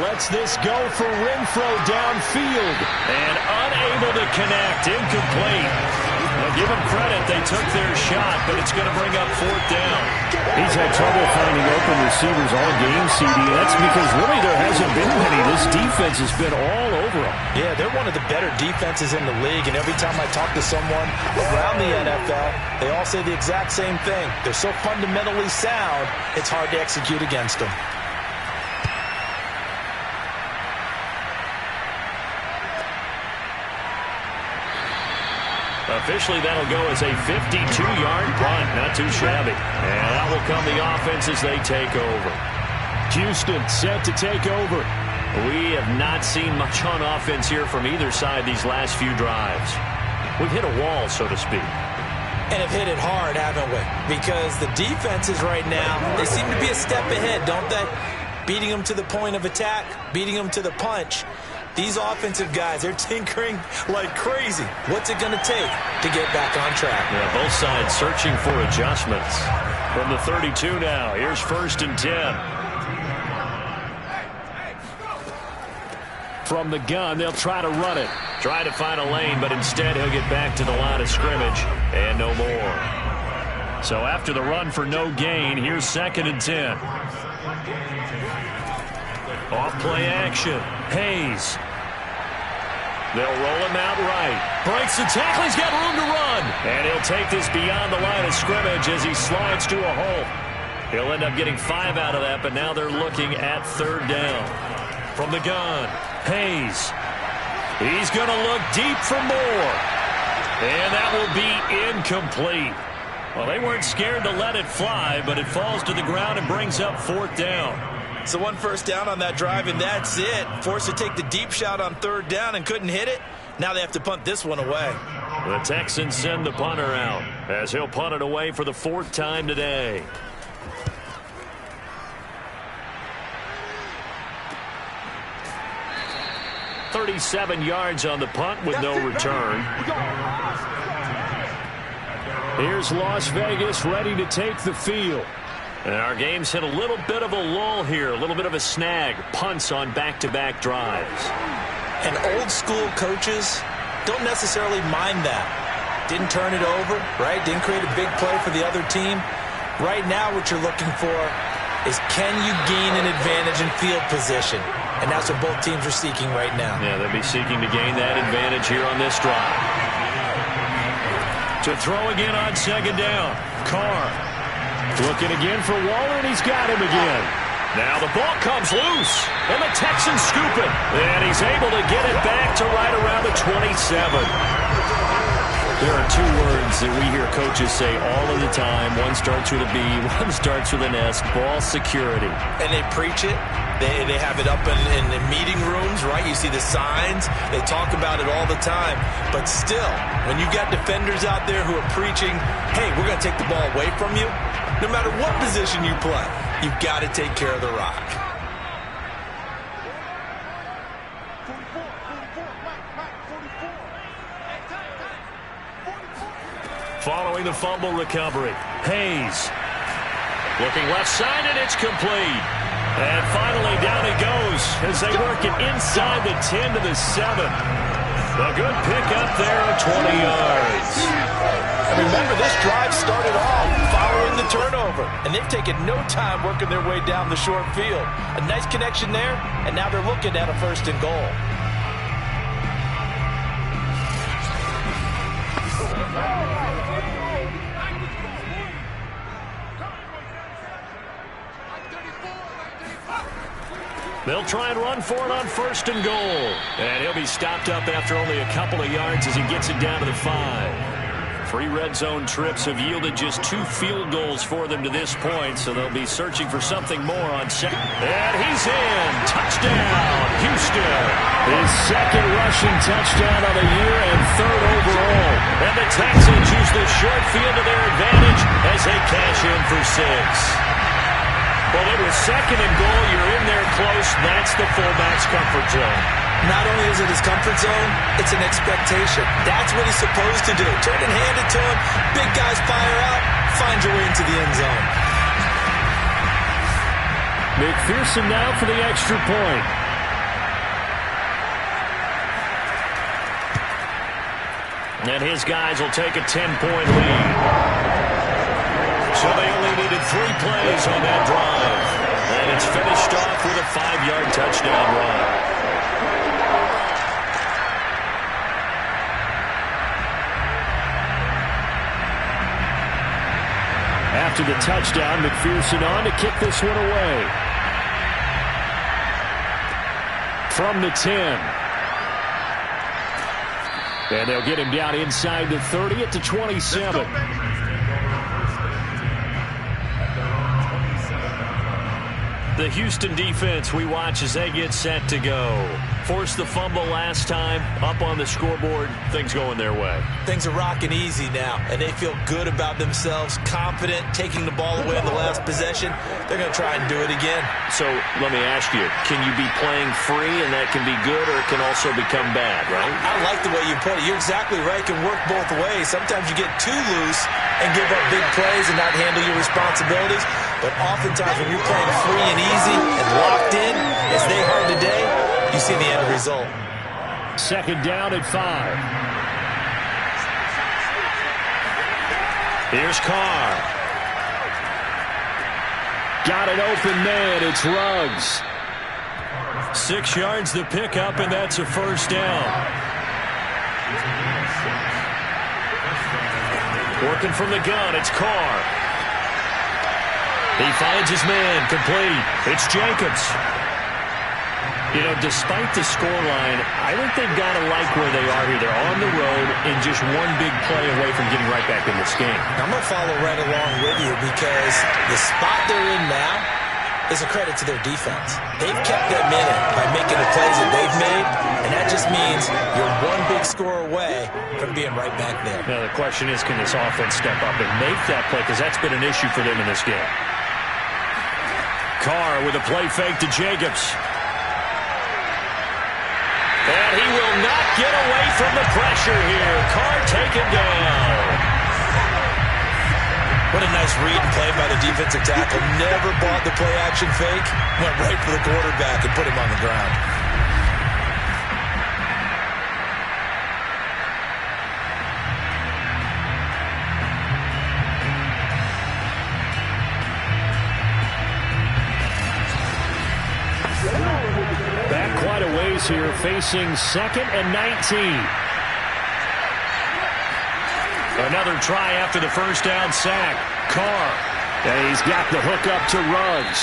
lets this go for Renfro downfield. And unable to connect. Incomplete. Now, give them credit. They took their shot, but it's going to bring up 4th down. He's had trouble finding open receivers all game, CD. That's because really there hasn't been many. This defense has been all over them. Yeah, they're one of the better defenses in the league, and every time I talk to someone around the NFL, they all say the exact same thing. They're so fundamentally sound, it's hard to execute against them. Officially, that'll go as a 52-yard punt. Not too shabby. And that will come the offense as they take over. Houston set to take over. We have not seen much on offense here from either side these last few drives. We've hit a wall, so to speak. And have hit it hard, haven't we? Because the defenses right now, they seem to be a step ahead, don't they? Beating them to the point of attack, beating them to the punch. These offensive guys, they're tinkering like crazy. What's it going to take to get back on track? Yeah, both sides searching for adjustments. From the 32 now, here's 1st and 10. From the gun, they'll try to run it. Try to find a lane, but instead he'll get back to the line of scrimmage and no more. So after the run for no gain, here's 2nd and 10. Off play action. Hayes. They'll roll him out right. Breaks the tackle. He's got room to run. And he'll take this beyond the line of scrimmage as he slides to a hole. He'll end up getting 5 out of that, but now they're looking at 3rd down. From the gun, Hayes. He's going to look deep for more. And that will be incomplete. Well, they weren't scared to let it fly, but it falls to the ground and brings up 4th down. So 1 first down on that drive, and that's it. Forced to take the deep shot on 3rd down and couldn't hit it. Now they have to punt this one away. The Texans send the punter out as he'll punt it away for the 4th time today. .37 yards on the punt with no return. Here's Las Vegas ready to take the field. And our game's hit a little bit of a lull here, a little bit of a snag. Punts on back-to-back drives. And old school coaches don't necessarily mind that. Didn't turn it over, right? Didn't create a big play for the other team. Right now what you're looking for is can you gain an advantage in field position? And that's what both teams are seeking right now. Yeah, they'll be seeking to gain that advantage here on this drive. To throw again on 2nd down. Carr. Looking again for Waller, and he's got him again. Now the ball comes loose, and the Texans scoop it. And he's able to get it back to right around the 27. There are 2 words that we hear coaches say all of the time. One starts with a B, one starts with an S, ball security. And they preach it. They have it up in the meeting rooms, right? You see the signs. They talk about it all the time. But still, when you got defenders out there who are preaching, hey, we're going to take the ball away from you, no matter what position you play, you've got to take care of the rock. Following the fumble recovery, Hayes. Looking left side, and it's complete. And finally down it goes as they work it inside the 10 to the 7. A good pickup there of 20 yards. And remember, this drive started off following the turnover. And they've taken no time working their way down the short field. A nice connection there, and now they're looking at a 1st and goal. They'll try and run for it on 1st and goal. And he'll be stopped up after only a couple of yards as he gets it down to the 5. 3 red zone trips have yielded just 2 field goals for them to this point, so they'll be searching for something more on 2nd. And he's in. Touchdown, Houston. His 2nd rushing touchdown of the year and 3rd overall. And the Texans use the short field to their advantage as they cash in for 6. Well, it was second and goal. You're in there close. That's the fullback's comfort zone. Not only is it his comfort zone, it's an expectation. That's what he's supposed to do. Turn and hand it to him. Big guys fire out. Find your way into the end zone. McPherson now for the extra point. And his guys will take a 10-point lead. So they only needed 3 plays on that drive. And it's finished off with a 5-yard touchdown run. After the touchdown, McPherson on to kick this one away. From the 10. And they'll get him down inside the 30 at the 27. The Houston defense we watch as they get set to go. Forced the fumble last time, up on the scoreboard, things going their way. Things are rocking easy now, and they feel good about themselves, confident, taking the ball away in the last possession. They're going to try and do it again. So let me ask you, can you be playing free and that can be good, or it can also become bad, right? I like the way you put it. You're exactly right. It can work both ways. Sometimes you get too loose and give up big plays and not handle your responsibilities. But oftentimes when you're playing free and easy and locked in, as they are today, you see the end result. Second down at 5. Here's Carr. Got an open man. It's Ruggs. 6 yards the pickup, and that's a first down. Working from the gun, it's Carr. He finds his man, complete. It's Jacobs. You know, despite the scoreline, I think they've got to like where they are here. They're on the road and just one big play away from getting right back in this game. I'm going to follow right along with you because the spot they're in now is a credit to their defense. They've kept them in it by making the plays that they've made, and that just means you're one big score away from being right back there. Now, the question is, can this offense step up and make that play? Because that's been an issue for them in this game. Carr with a play fake to Jacobs. And he will not get away from the pressure here. Carr taken down. What a nice read and play by the defensive tackle. Never bought the play-action fake. Went right for the quarterback and put him on the ground. Back quite a ways here, facing 2nd and 19. Another try after the first down sack. Carr. And he's got the hook up to Ruggs.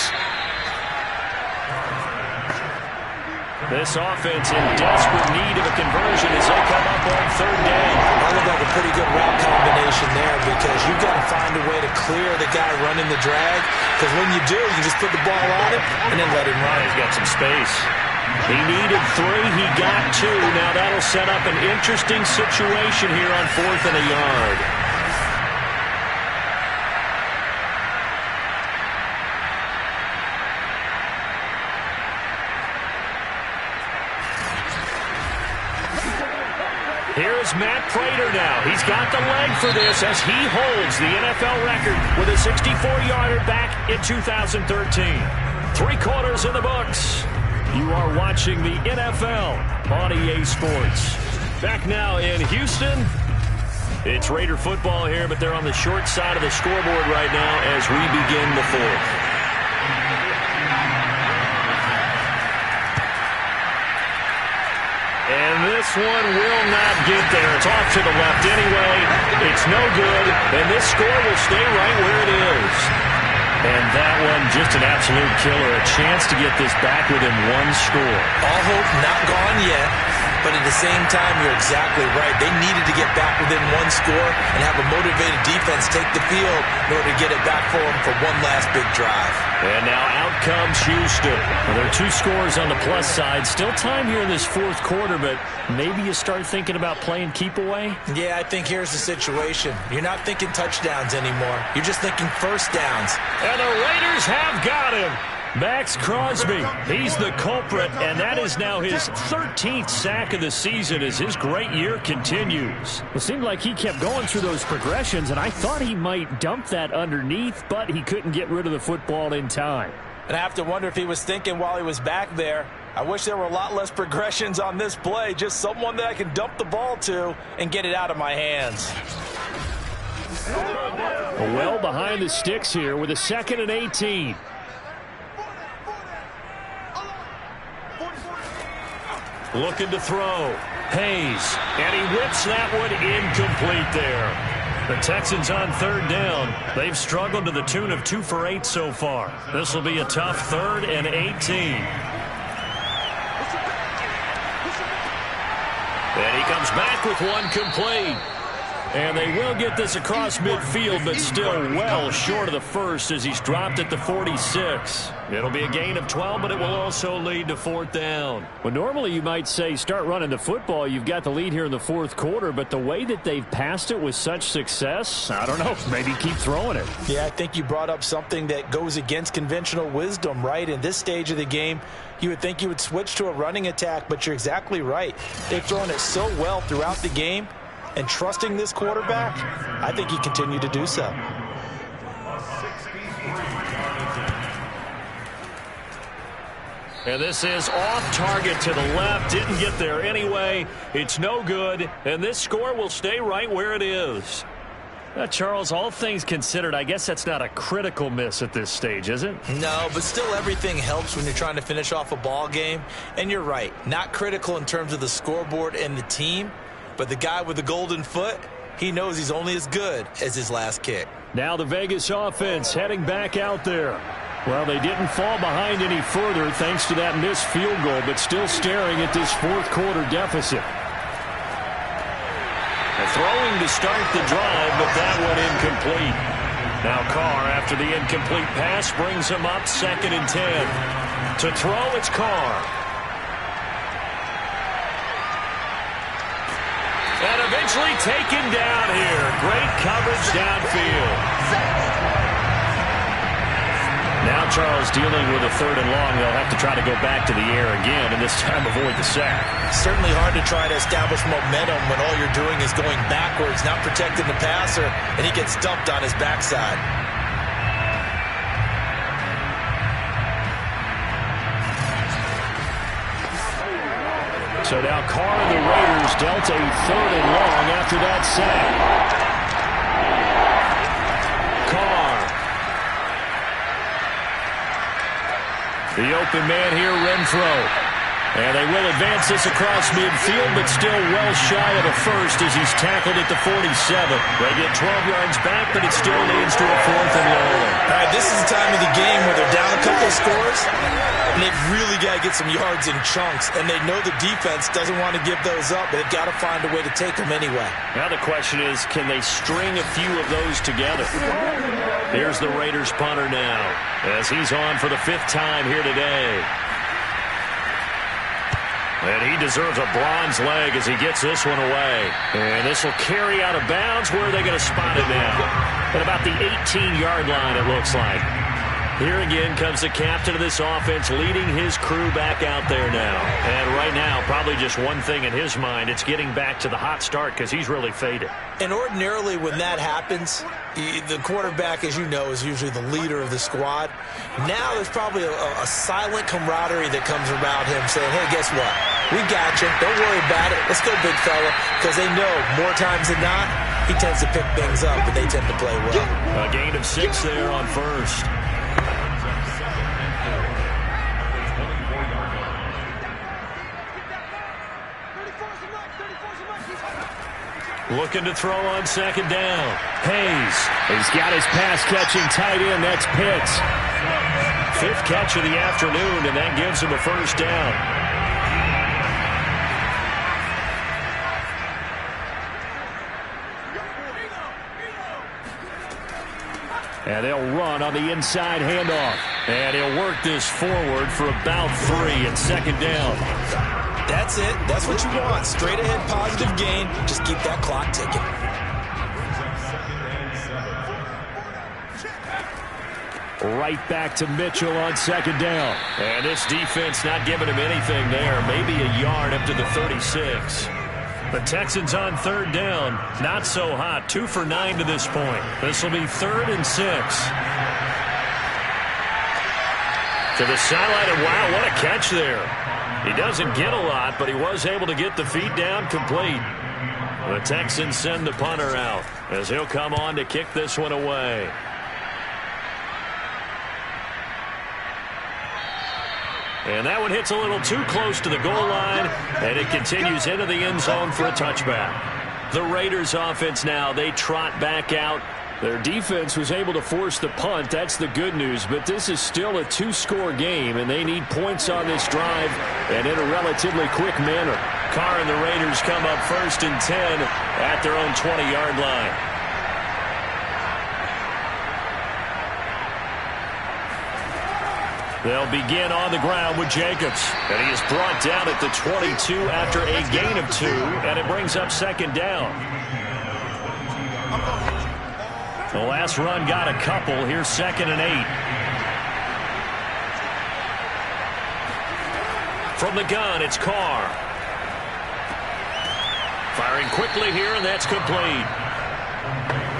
This offense in desperate need of a conversion as they come up on 3rd down. That looked like a pretty good route combination there because you've got to find a way to clear the guy running the drag. Because when you do, you just put the ball on him and then let him run. He's got some space. He needed 3. He got 2. Now that'll set up an interesting situation here on 4th and a yard. Here's Matt Prater now. He's got the leg for this as he holds the NFL record with a 64-yarder back in 2013. 3 quarters in the books. You are watching the NFL on EA Sports. Back now in Houston. It's Raider football here, but they're on the short side of the scoreboard right now as we begin the 4th. And this one will not get there. It's off to the left anyway. It's no good, and this score will stay right where it is. And that one, just an absolute killer. A chance to get this back within 1 score. All hope not gone yet, but at the same time, you're exactly right. They needed to get back within 1 score and have a motivated defense take the field in order to get it back for them for one last big drive. And now out comes Houston. Well, there are 2 scores on the plus side. Still time here in this fourth quarter, but maybe you start thinking about playing keep away? Yeah, I think here's the situation. You're not thinking touchdowns anymore. You're just thinking first downs. And the Raiders have got him. Max Crosby, he's the culprit, and that is now his 13th sack of the season as his great year continues. It seemed like he kept going through those progressions, and I thought he might dump that underneath, but he couldn't get rid of the football in time. And I have to wonder if he was thinking while he was back there, I wish there were a lot less progressions on this play, just someone that I can dump the ball to and get it out of my hands. Well behind the sticks here with a 2nd and 18. Looking to throw. Hayes. And he whips that one incomplete there. The Texans on 3rd down. They've struggled to the tune of 2 for 8 so far. This will be a tough 3rd and 18. And he comes back with one complete. And they will get this across midfield, but still well short of the first as he's dropped at the 46. It'll be a gain of 12, but it will also lead to 4th down. Well, normally you might say start running the football. You've got the lead here in the fourth quarter, but the way that they've passed it with such success, I don't know, maybe keep throwing it. Yeah, I think you brought up something that goes against conventional wisdom, right? In this stage of the game, you would think you would switch to a running attack, but you're exactly right. They've thrown it so well throughout the game. And trusting this quarterback, I think he continued to do so. And this is off target to the left. Didn't get there anyway. It's no good. And this score will stay right where it is. Charles, all things considered, I guess that's not a critical miss at this stage, is it? No, but still everything helps when you're trying to finish off a ball game. And you're right, not critical in terms of the scoreboard and the team. But the guy with the golden foot, he knows he's only as good as his last kick. Now the Vegas offense heading back out there. Well, they didn't fall behind any further thanks to that missed field goal, but still staring at this fourth quarter deficit. Throwing to start the drive, but that one incomplete. Now Carr, after the incomplete pass, brings him up 2nd and 10. To throw, it's Carr. And eventually taken down here. Great coverage downfield. Now Charles dealing with a 3rd and long. They'll have to try to go back to the air again and this time avoid the sack. Certainly hard to try to establish momentum when all you're doing is going backwards, not protecting the passer, and he gets dumped on his backside. So now Carr and the Raiders dealt a 3rd and long after that sack. Carr. The open man here, Renfro. And they will advance this across midfield, but still well shy of a first as he's tackled at the 47. They get 12 yards back, but it still leads to a 4th and long. All right, this is the time of the game where they're down a couple of scores, and they've really got to get some yards in chunks, and they know the defense doesn't want to give those up, but they've got to find a way to take them anyway. Now the question is, can they string a few of those together? Here's the Raiders punter now, as he's on for the 5th time here today. And he deserves a bronze leg as he gets this one away. And this will carry out of bounds. Where are they going to spot it now? At about the 18-yard line, it looks like. Here again comes the captain of this offense leading his crew back out there now. And right now, probably just one thing in his mind. It's getting back to the hot start because he's really faded. And ordinarily when that happens, the quarterback, as you know, is usually the leader of the squad. Now there's probably a silent camaraderie that comes around him saying, hey, guess what? We got you. Don't worry about it. Let's go, big fella. Because they know more times than not, he tends to pick things up, and they tend to play well. A gain of 6 there on first. Looking to throw on 2nd down. Hayes. He's got his pass-catching tight end. That's Pitts. 5th catch of the afternoon, and that gives him a 1st down. And they'll run on the inside handoff. And he'll work this forward for about 3 and second down. That's it. That's what you want. Straight ahead positive gain. Just keep that clock ticking. Right back to Mitchell on second down. And this defense not giving him anything there. Maybe a yard up to the 36. The Texans on third down. Not so hot. 2 for 9 to this point. This will be 3rd and 6. To the sideline, and wow, what a catch there. He doesn't get a lot, but he was able to get the feet down complete. The Texans send the punter out as he'll come on to kick this one away. And that one hits a little too close to the goal line, and it continues into the end zone for a touchback. The Raiders offense now, they trot back out. Their defense was able to force the punt. That's the good news, but this is still a 2-score game, and they need points on this drive and in a relatively quick manner. Carr and the Raiders come up 1st and 10 at their own 20-yard line. They'll begin on the ground with Jacobs. And he is brought down at the 22 after a gain of 2, and it brings up second down. The last run got a couple. Here's 2nd and 8. From the gun, it's Carr. Firing quickly here, and that's complete.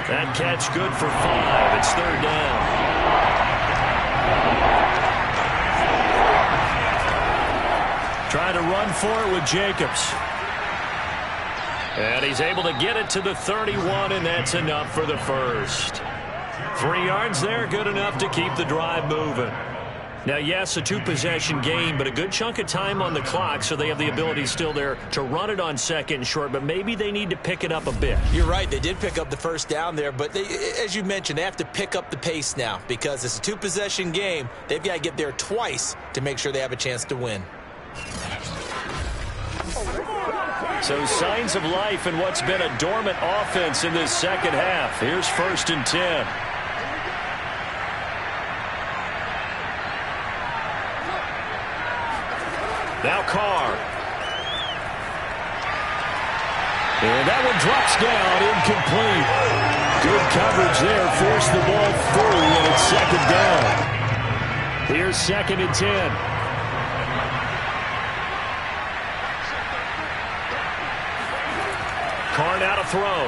That catch good for 5. It's 3rd down. Trying to run for it with Jacobs. And he's able to get it to the 31, and that's enough for the first. 3 yards there, good enough to keep the drive moving. Now, yes, a 2-possession game, but a good chunk of time on the clock, so they have the ability still there to run it on 2nd and short, but maybe they need to pick it up a bit. You're right. They did pick up the first down there, but they, as you mentioned, they have to pick up the pace now because it's a 2-possession game. They've got to get there twice to make sure they have a chance to win. So signs of life in what's been a dormant offense in this second half. Here's 1st and 10. Now Carr. And that one drops down, incomplete. Good coverage there, forced the ball through, and it's 2nd down. Here's 2nd and 10. Carr now to throw.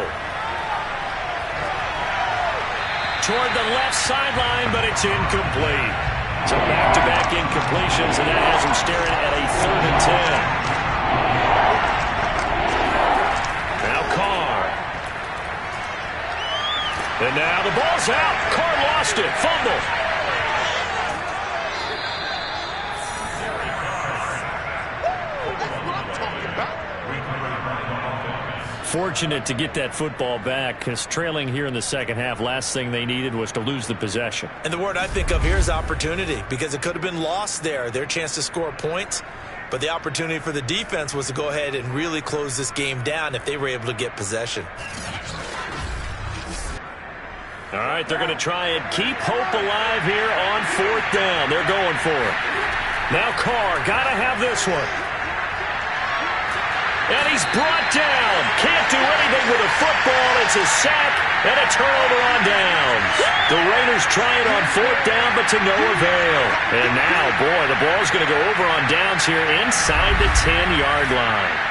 Toward the left sideline, but it's incomplete. So back-to-back incompletions, and that has him staring at a 3rd and 10. Now Carr. And now the ball's out. Carr lost it. Fumble. Fortunate to get that football back, because trailing here in the second half, last thing they needed was to lose the possession. And the word I think of here is opportunity, because it could have been lost there, their chance to score points. But the opportunity for the defense was to go ahead and really close this game down if they were able to get possession. All right, they're going to try and keep hope alive here on 4th down. They're going for it. Now Carr, got to have this one. And he's brought down. Can't do anything with a football. It's a sack and a turnover on downs. The Raiders try it on 4th down, but to no avail. And now, boy, the ball's going to go over on downs here inside the 10-yard line.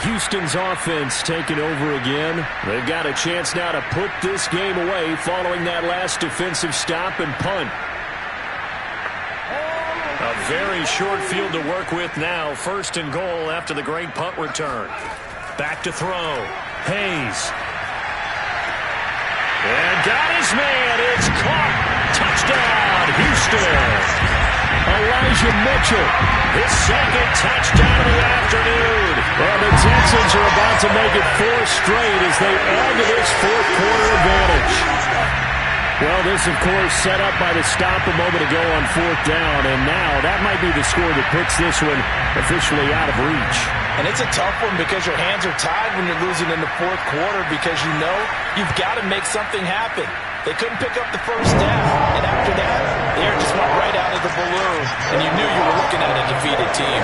Houston's offense taking over again. They've got a chance now to put this game away following that last defensive stop and punt. A very short field to work with now. 1st and goal after the great punt return. Back to throw. Hayes. And got his man. It's caught. Touchdown, Houston. Elijah Mitchell, his 2nd touchdown of the afternoon. And the Texans are about to make it 4 straight as they add to this 4th quarter advantage. Well, this, of course, set up by the stop a moment ago on 4th down, and now that might be the score that puts this one officially out of reach. And it's a tough one because your hands are tied when you're losing in the 4th quarter because you know you've got to make something happen. They couldn't pick up the first down, and after that, the air just went right out of the balloon, and you knew you were looking at a defeated team.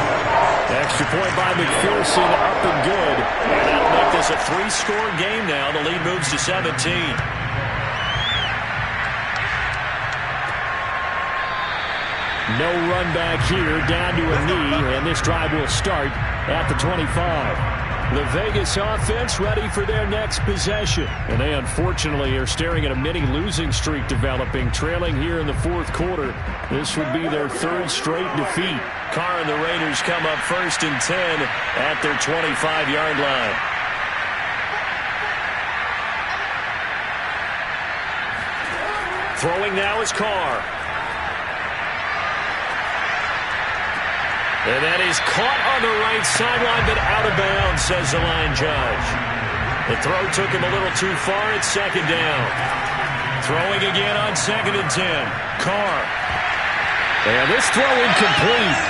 Extra point by McPherson, up and good. And that'll make this a 3-score game now. The lead moves to 17. No run back here, down to a knee, and this drive will start at the 25. The Vegas offense ready for their next possession. And they unfortunately are staring at a mini losing streak developing, trailing here in the 4th quarter. This would be their 3rd straight defeat. Carr and the Raiders come up 1st and 10 at their 25-yard line. Throwing now is Carr. And that is caught on the right sideline, but out of bounds, says the line judge. The throw took him a little too far at 2nd down. Throwing again on 2nd and 10. Carr. And this throw incomplete.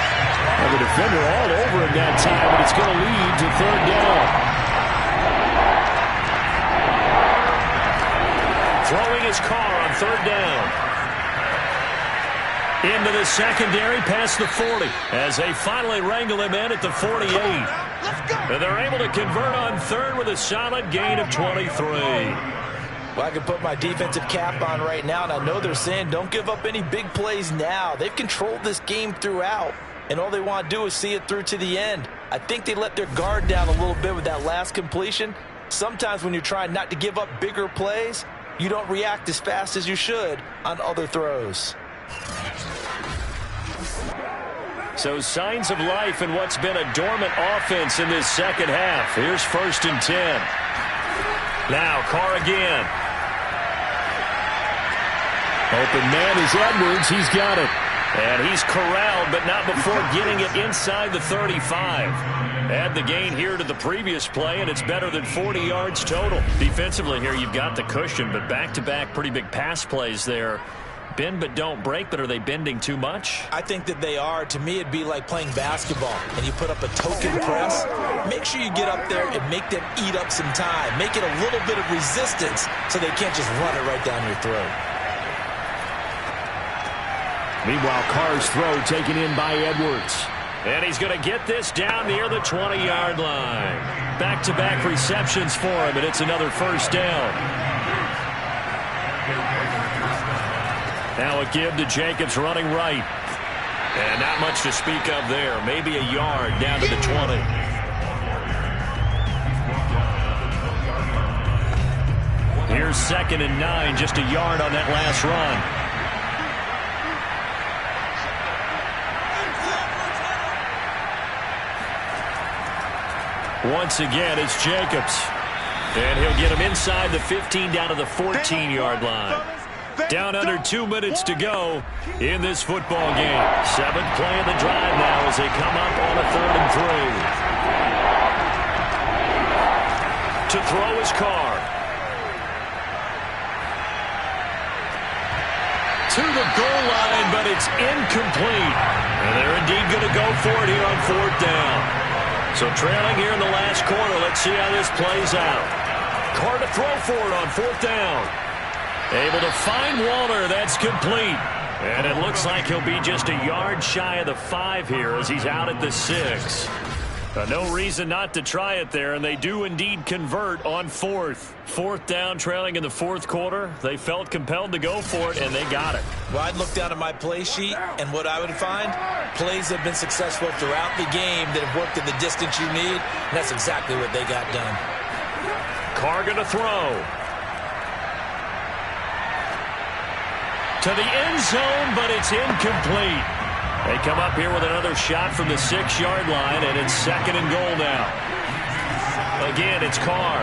And the defender all over him that time, but it's going to lead to 3rd down. Throwing his Carr on 3rd down. Into the secondary past the 40 as they finally wrangle him in at the 48. And they're able to convert on 3rd with a solid gain of 23. Well, I can put my defensive cap on right now, and I know they're saying don't give up any big plays now. They've controlled this game throughout, and all they want to do is see it through to the end. I think they let their guard down a little bit with that last completion. Sometimes when you're trying not to give up bigger plays, you don't react as fast as you should on other throws. So signs of life in what's been a dormant offense in this 2nd half. Here's 1st and 10. Now Carr again. Open man is Edwards. He's got it. And he's corralled, but not before getting it inside the 35. Add the gain here to the previous play, and it's better than 40 yards total. Defensively here, you've got the cushion, but back-to-back pretty big pass plays there. Bend but don't break, but are they bending too much? I think that they are. To me, it'd be like playing basketball, and you put up a token press. Make sure you get up there and make them eat up some time. Make it a little bit of resistance so they can't just run it right down your throat. Meanwhile, Carr's throw taken in by Edwards. And he's going to get this down near the 20-yard line. Back-to-back receptions for him, and it's another 1st down. Now a give to Jacobs running right. And not much to speak of there. Maybe a yard down to the 20. Here's 2nd and 9, just a yard on that last run. Once again, it's Jacobs. And he'll get him inside the 15 down to the 14-yard line. Down under 2 minutes to go in this football game. 7th play of the drive now as they come up on a 3rd and 3. To throw his Carr. To the goal line, but it's incomplete. And they're indeed going to go for it here on 4th down. So trailing here in the last quarter, let's see how this plays out. Carr to throw for it on 4th down. Able to find Waller. That's complete. And it looks like he'll be just a yard shy of the 5 here as he's out at the 6. No reason not to try it there, and they do indeed convert on 4th. 4th down, trailing in the 4th quarter. They felt compelled to go for it, and they got it. Well, I'd look down at my play sheet, and what I would find, plays have been successful throughout the game that have worked in the distance you need, and that's exactly what they got done. Carr going to throw. To the end zone, but it's incomplete. They come up here with another shot from the 6-yard line, and it's 2nd and goal now. Again, it's Carr.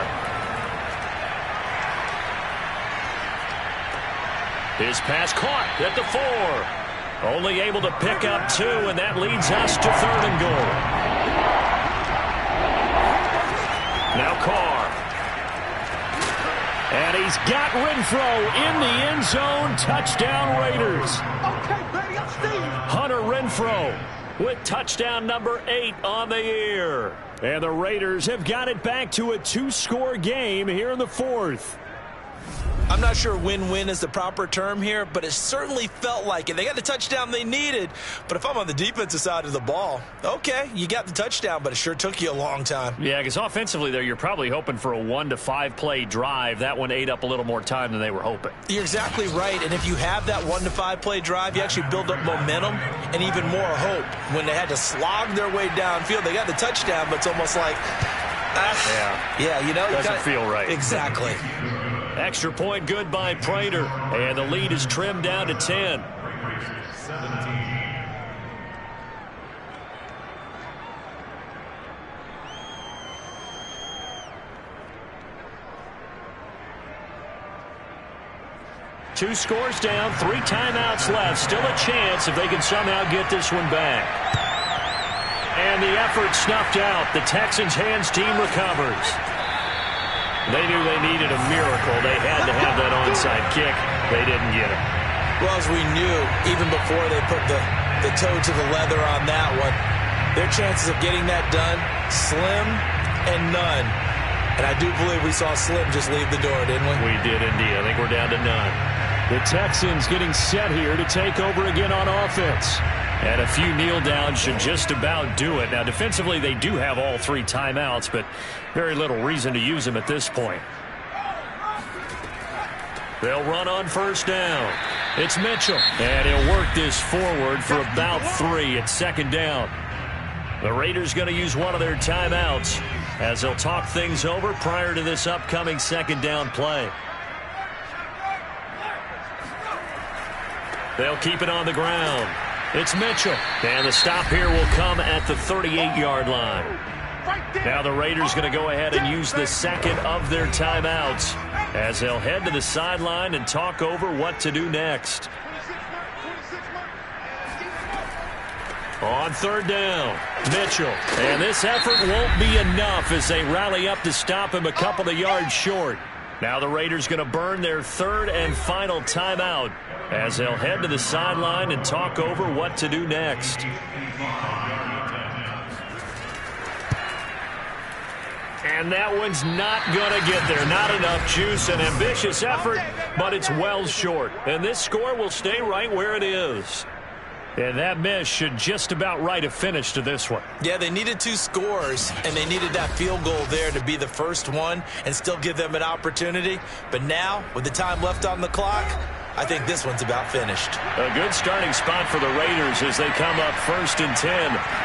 His pass caught at the 4. Only able to pick up 2, and that leads us to 3rd and goal. Now Carr. And he's got Renfro in the end zone. Touchdown, Raiders. Hunter Renfro with touchdown number 8 on the year. And the Raiders have got it back to a 2-score game here in the 4th. I'm not sure win-win is the proper term here, but it certainly felt like it. They got the touchdown they needed, but if I'm on the defensive side of the ball, okay, you got the touchdown, but it sure took you a long time. Yeah, because offensively there, you're probably hoping for a 1 to 5 play drive. That one ate up a little more time than they were hoping. You're exactly right, and if you have that 1 to 5 play drive, you actually build up momentum and even more hope. When they had to slog their way downfield, they got the touchdown, but it's almost like, yeah, you know, doesn't feel right. Exactly. Extra point good by Prater, and the lead is trimmed down to 10. 17. Two scores down, 3 timeouts left. Still a chance if they can somehow get this one back. And the effort snuffed out. The Texans' hands team recovers. They knew they needed a miracle. They had to have that onside kick. They didn't get it. Well, as we knew, even before they put the toe to the leather on that one, their chances of getting that done, slim and none. And I do believe we saw Slim just leave the door, didn't we? We did indeed. I think we're down to none. The Texans getting set here to take over again on offense. And a few kneel downs should just about do it. Now, defensively, they do have all 3 timeouts, but very little reason to use them at this point. They'll run on first down. It's Mitchell. And he'll work this forward for about 3 at second down. The Raiders going to use one of their timeouts as they'll talk things over prior to this upcoming second down play. They'll keep it on the ground. It's Mitchell. And the stop here will come at the 38-yard line. Now the Raiders going to go ahead and use the second of their timeouts as they'll head to the sideline and talk over what to do next. On third down, Mitchell. And this effort won't be enough as they rally up to stop him a couple of yards short. Now the Raiders going to burn their 3rd and final timeout as they'll head to the sideline and talk over what to do next. And that one's not going to get there. Not enough juice. An ambitious effort, but it's well short. And this score will stay right where it is. And that miss should just about write a finish to this one. Yeah, they needed 2 scores, and they needed that field goal there to be the first one and still give them an opportunity. But now, with the time left on the clock, I think this one's about finished. A good starting spot for the Raiders as they come up 1st and 10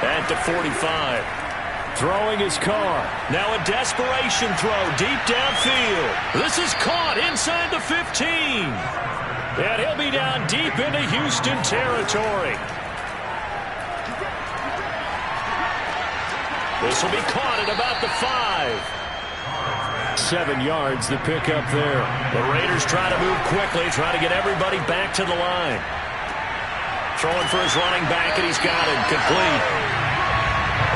at the 45. Throwing his car. Now a desperation throw deep downfield. This is caught inside the 15. And he'll be down deep into Houston territory. This will be caught at about the 5. 7 yards, the pickup there. The Raiders try to move quickly, try to get everybody back to the line. Throwing for his running back, and he's got it. Complete.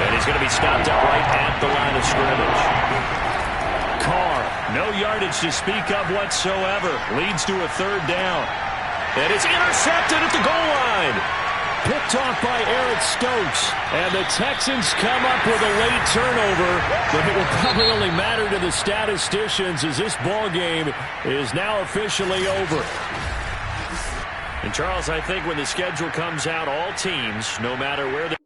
And he's going to be stopped up right at the line of scrimmage. Carr, no yardage to speak of whatsoever. Leads to a 3rd down. And it's intercepted at the goal line. Picked off by Eric Stokes. And the Texans come up with a late turnover. But it will probably only matter to the statisticians as this ball game is now officially over. And Charles, I think when the schedule comes out, all teams, no matter where they